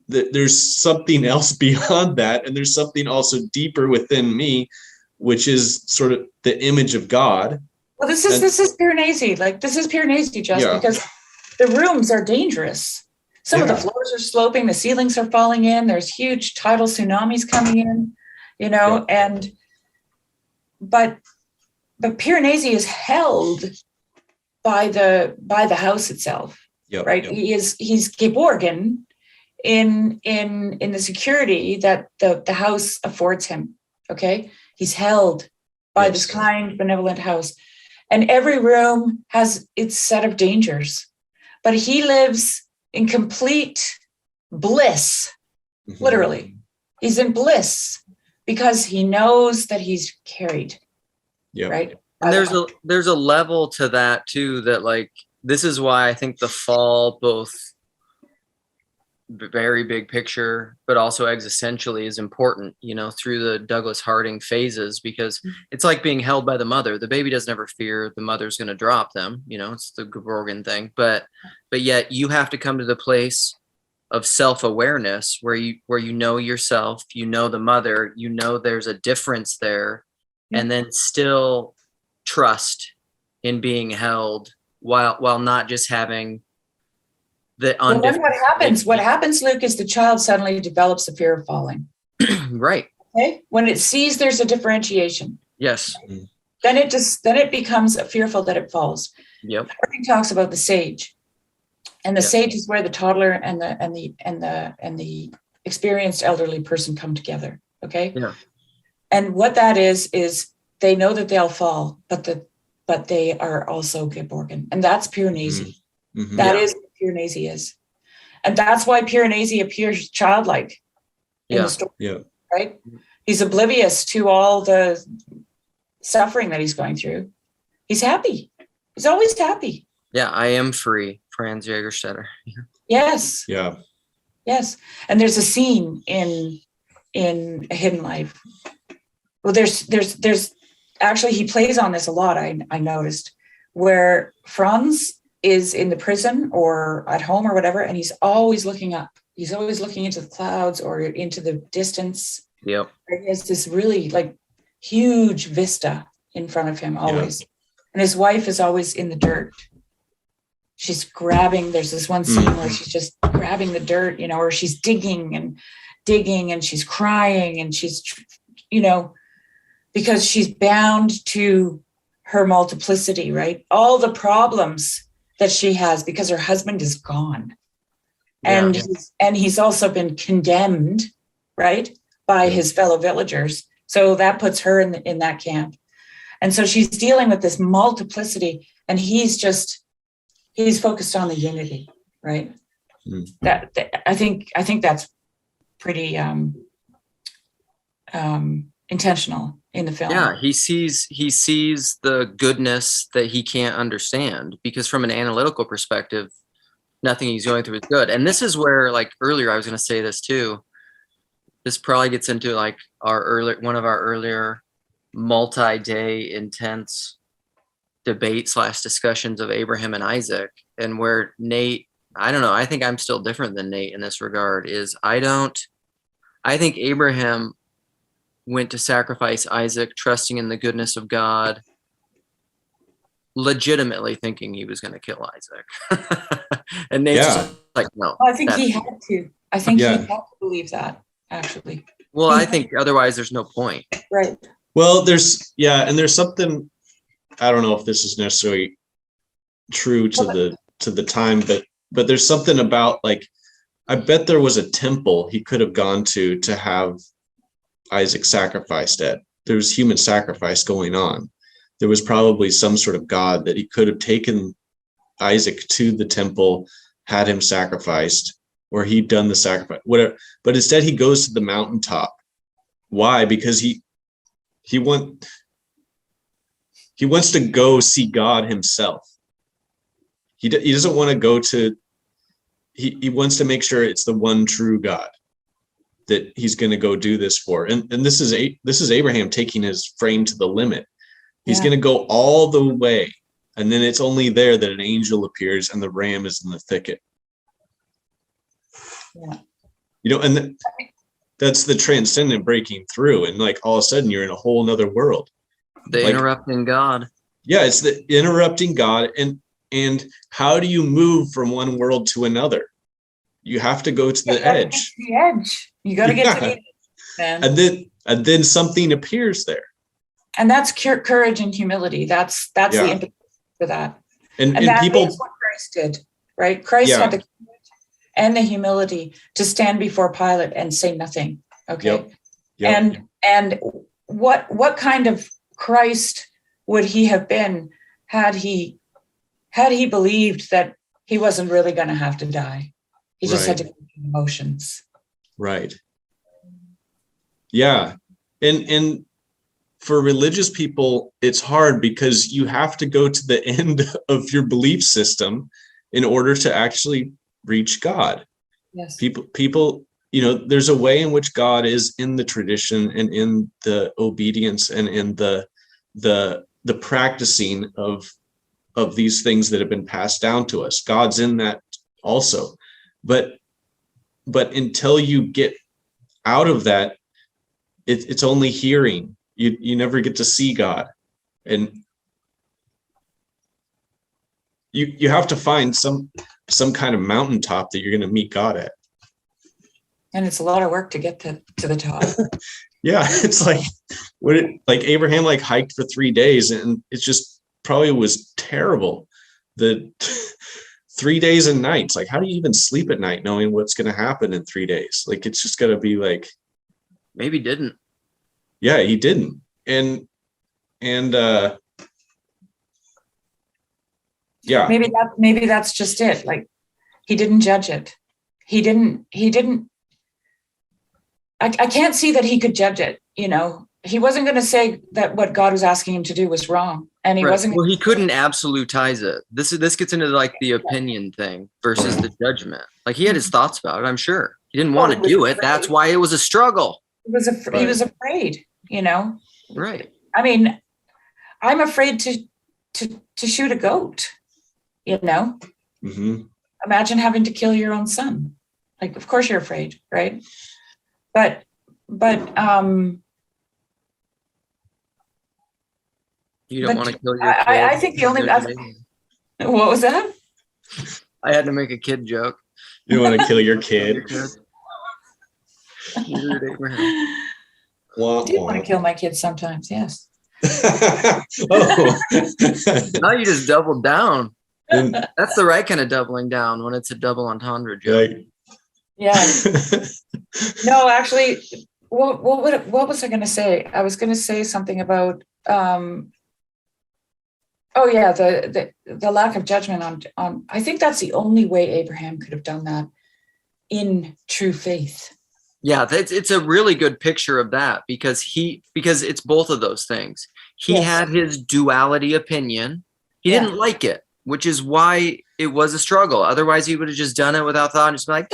there's something else beyond that, and there's something also deeper within me, which is sort of the image of God. Well, this is Piranesi. Like, this is Piranesi, Jess, because the rooms are dangerous. Some of the floors are sloping, the ceilings are falling in, there's huge tidal tsunamis coming in, but Piranesi is held by the house itself. Right. He's geborgen in the security that the house affords him. Okay. He's held by this kind, benevolent house. And every room has its set of dangers, but he lives in complete bliss. Literally, he's in bliss because he knows that he's carried. Right. And there's a level to that too, that like, this is why I think the fall, both very big picture, but also existentially, is important, through the Douglas Harding phases, because it's like being held by the mother. The baby doesn't ever fear the mother's going to drop them. It's the Geborgen thing, but yet you have to come to the place of self-awareness where you know yourself, the mother, there's a difference there, and then still trust in being held while not just having the then what happens, Luke, is the child suddenly develops a fear of falling. Right. Okay. When it sees there's a differentiation. Yes. Then it becomes fearful that it falls. Yep. Harding talks about the sage. And the sage is where the toddler and the experienced elderly person come together. Okay. Yeah. And what that is they know that they'll fall, but they are also geborgen. And that's Piranesi. That is what Piranesi is. And that's why Piranesi appears childlike in the story, Yeah. right? He's oblivious to all the suffering that he's going through. He's happy. He's always happy. Yeah, I am free, Franz Jägerstätter. Yes. Yeah. Yes. And there's a scene in A Hidden Life. Well, there's actually, he plays on this a lot, I noticed, where Franz is in the prison or at home or whatever, and he's always looking up. He's always looking into the clouds or into the distance. Yep. He has this really like huge vista in front of him always. Yeah. And his wife is always in the dirt. She's grabbing, there's this one scene where she's just grabbing the dirt, or she's digging and she's crying and she's, because she's bound to her multiplicity, right? All the problems that she has because her husband is gone. And he's also been condemned, right, by his fellow villagers. So that puts her in that camp. And so she's dealing with this multiplicity, and he's focused on the unity, right? That I think that's pretty intentional in the film. Yeah, he sees the goodness that he can't understand, because from an analytical perspective, nothing he's going through is good. And this is where, like earlier, I was going to say this too. This probably gets into like one of our earlier multi-day intense debate / discussions of Abraham and Isaac, and where Nate, I don't know, I think I'm still different than Nate in this regard, is I think Abraham went to sacrifice Isaac, trusting in the goodness of God, legitimately thinking he was going to kill Isaac. And Nate's just like, no. Well, I think he had to. I think he had to believe that, actually. Well, I think otherwise there's no point. Right. Well, there's something, I don't know if this is necessarily true to the time, but there's something about, like, I bet there was a temple he could have gone to have Isaac sacrificed at. There was human sacrifice going on. There was probably some sort of god that he could have taken Isaac to the temple, had him sacrificed, or he'd done the sacrifice, whatever. But instead he goes to the mountaintop. Why? Because he wants to go see God himself. He doesn't want to go to, he wants to make sure it's the one true God that he's going to go do this for. And this is Abraham taking his frame to the limit. He's going to go all the way. And then it's only there that an angel appears and the ram is in the thicket. Yeah. And that's the transcendent breaking through. And like all of a sudden you're in a whole nother world. The interrupting God. Yeah, it's the interrupting God. And how do you move from one world to another? You have to go to the edge. The edge. You got to get to the edge, man. And then something appears there. And that's courage and humility. That's the impetus for that. And that people, is what Christ did, right? Christ had the courage and the humility to stand before Pilate and say nothing. Okay. Yep. And what kind of Christ would he have been had he believed that he wasn't really going to have to die? He just had to go through emotions. Right. Yeah. And for religious people, it's hard because you have to go to the end of your belief system in order to actually reach God. Yes. People, there's a way in which God is in the tradition and in the obedience and in the practicing of these things that have been passed down to us. God's in that also. But until you get out of that, it's only hearing. You never get to see God. And you have to find some kind of mountaintop that you're going to meet God at. And it's a lot of work to get to the top. Yeah, it's like Abraham hiked for 3 days, and it just probably was terrible. The 3 days and nights, how do you even sleep at night knowing what's going to happen in 3 days? It's just going to be maybe didn't. Yeah, he didn't. And yeah, maybe that's just it. He didn't judge it. he didn't, I can't see that he could judge it, you know. He wasn't going to say that what God was asking him to do was wrong. And he wasn't. Well, he couldn't absolutize it. This gets into like the opinion thing versus the judgment. Like he had his thoughts about it, I'm sure. He didn't want to do it. That's why it was a struggle. He was afraid, you know. Right. I mean, I'm afraid to shoot a goat, you know. Mm-hmm. Imagine having to kill your own son. Like, of course you're afraid, right? But you don't want to kill your kid. I think the only what was that? I had to make a kid joke. You don't want to kill your kid. I do want to kill my kids sometimes, yes. Oh. Now you just doubled down. That's the right kind of doubling down when it's a double entendre joke. Right. Yeah. No, actually, what was I going to say? I was going to say something about the lack of judgment on. I think that's the only way Abraham could have done that in true faith. Yeah, it's a really good picture of that because it's both of those things. He had his duality opinion. He didn't like it, which is why it was a struggle. Otherwise, he would have just done it without thought and just been like,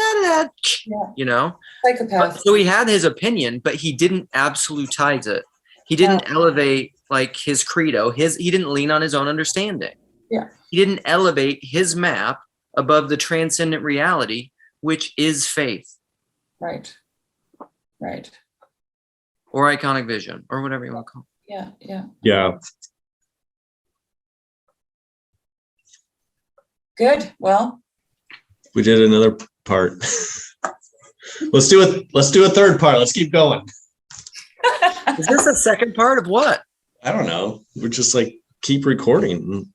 you know. Psychopath. So he had his opinion, but he didn't absolutize it. He didn't elevate like his credo. He didn't lean on his own understanding. Yeah. He didn't elevate his map above the transcendent reality, which is faith. Right. Right. Or iconic vision, or whatever you want to call it. Yeah. Yeah. Yeah. Good. Well, We did another part. Let's do a third part. Let's keep going. Is this a second part of what? I don't know. We're just like keep recording.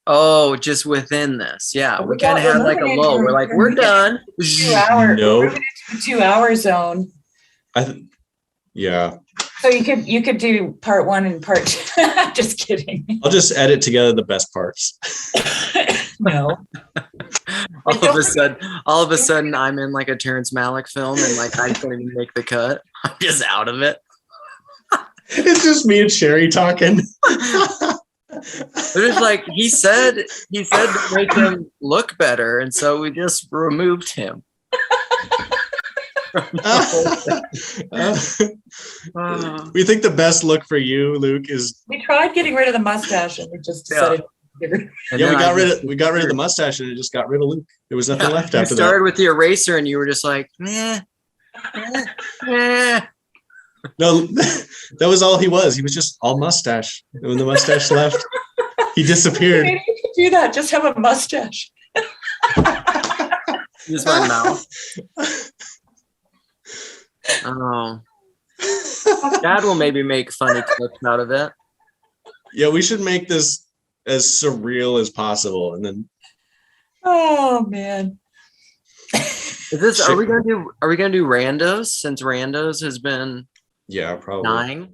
Oh, just within this. Yeah. We kind of we're had like a moving lull. into- We're like, we're done. 2 hour. No. We're moving into the 2 hour zone. Yeah. So you could do part 1 and part 2. Just kidding. I'll just edit together the best parts. No. all of a sudden I'm in like a Terrence Malick film and like I couldn't even make the cut. I'm just out of it. It's just me and Shari talking. It was like he said to make him look better, and so we just removed him. We think the best look for you, Luke, is We tried getting rid of the mustache and we just decided. And we then got rid of the mustache and it just got rid of Luke. There was nothing left you after started that. with the eraser, and you were just like, meh. No, that was all he was. He was just all mustache. And when the mustache left, he disappeared. Maybe you could do that. Just have a mustache. Use my mouth. Oh. Dad will maybe make funny clips out of it. Yeah, we should make this as surreal as possible, and then Oh man. Is this? Are we gonna do randos since randos has been yeah, probably. dying?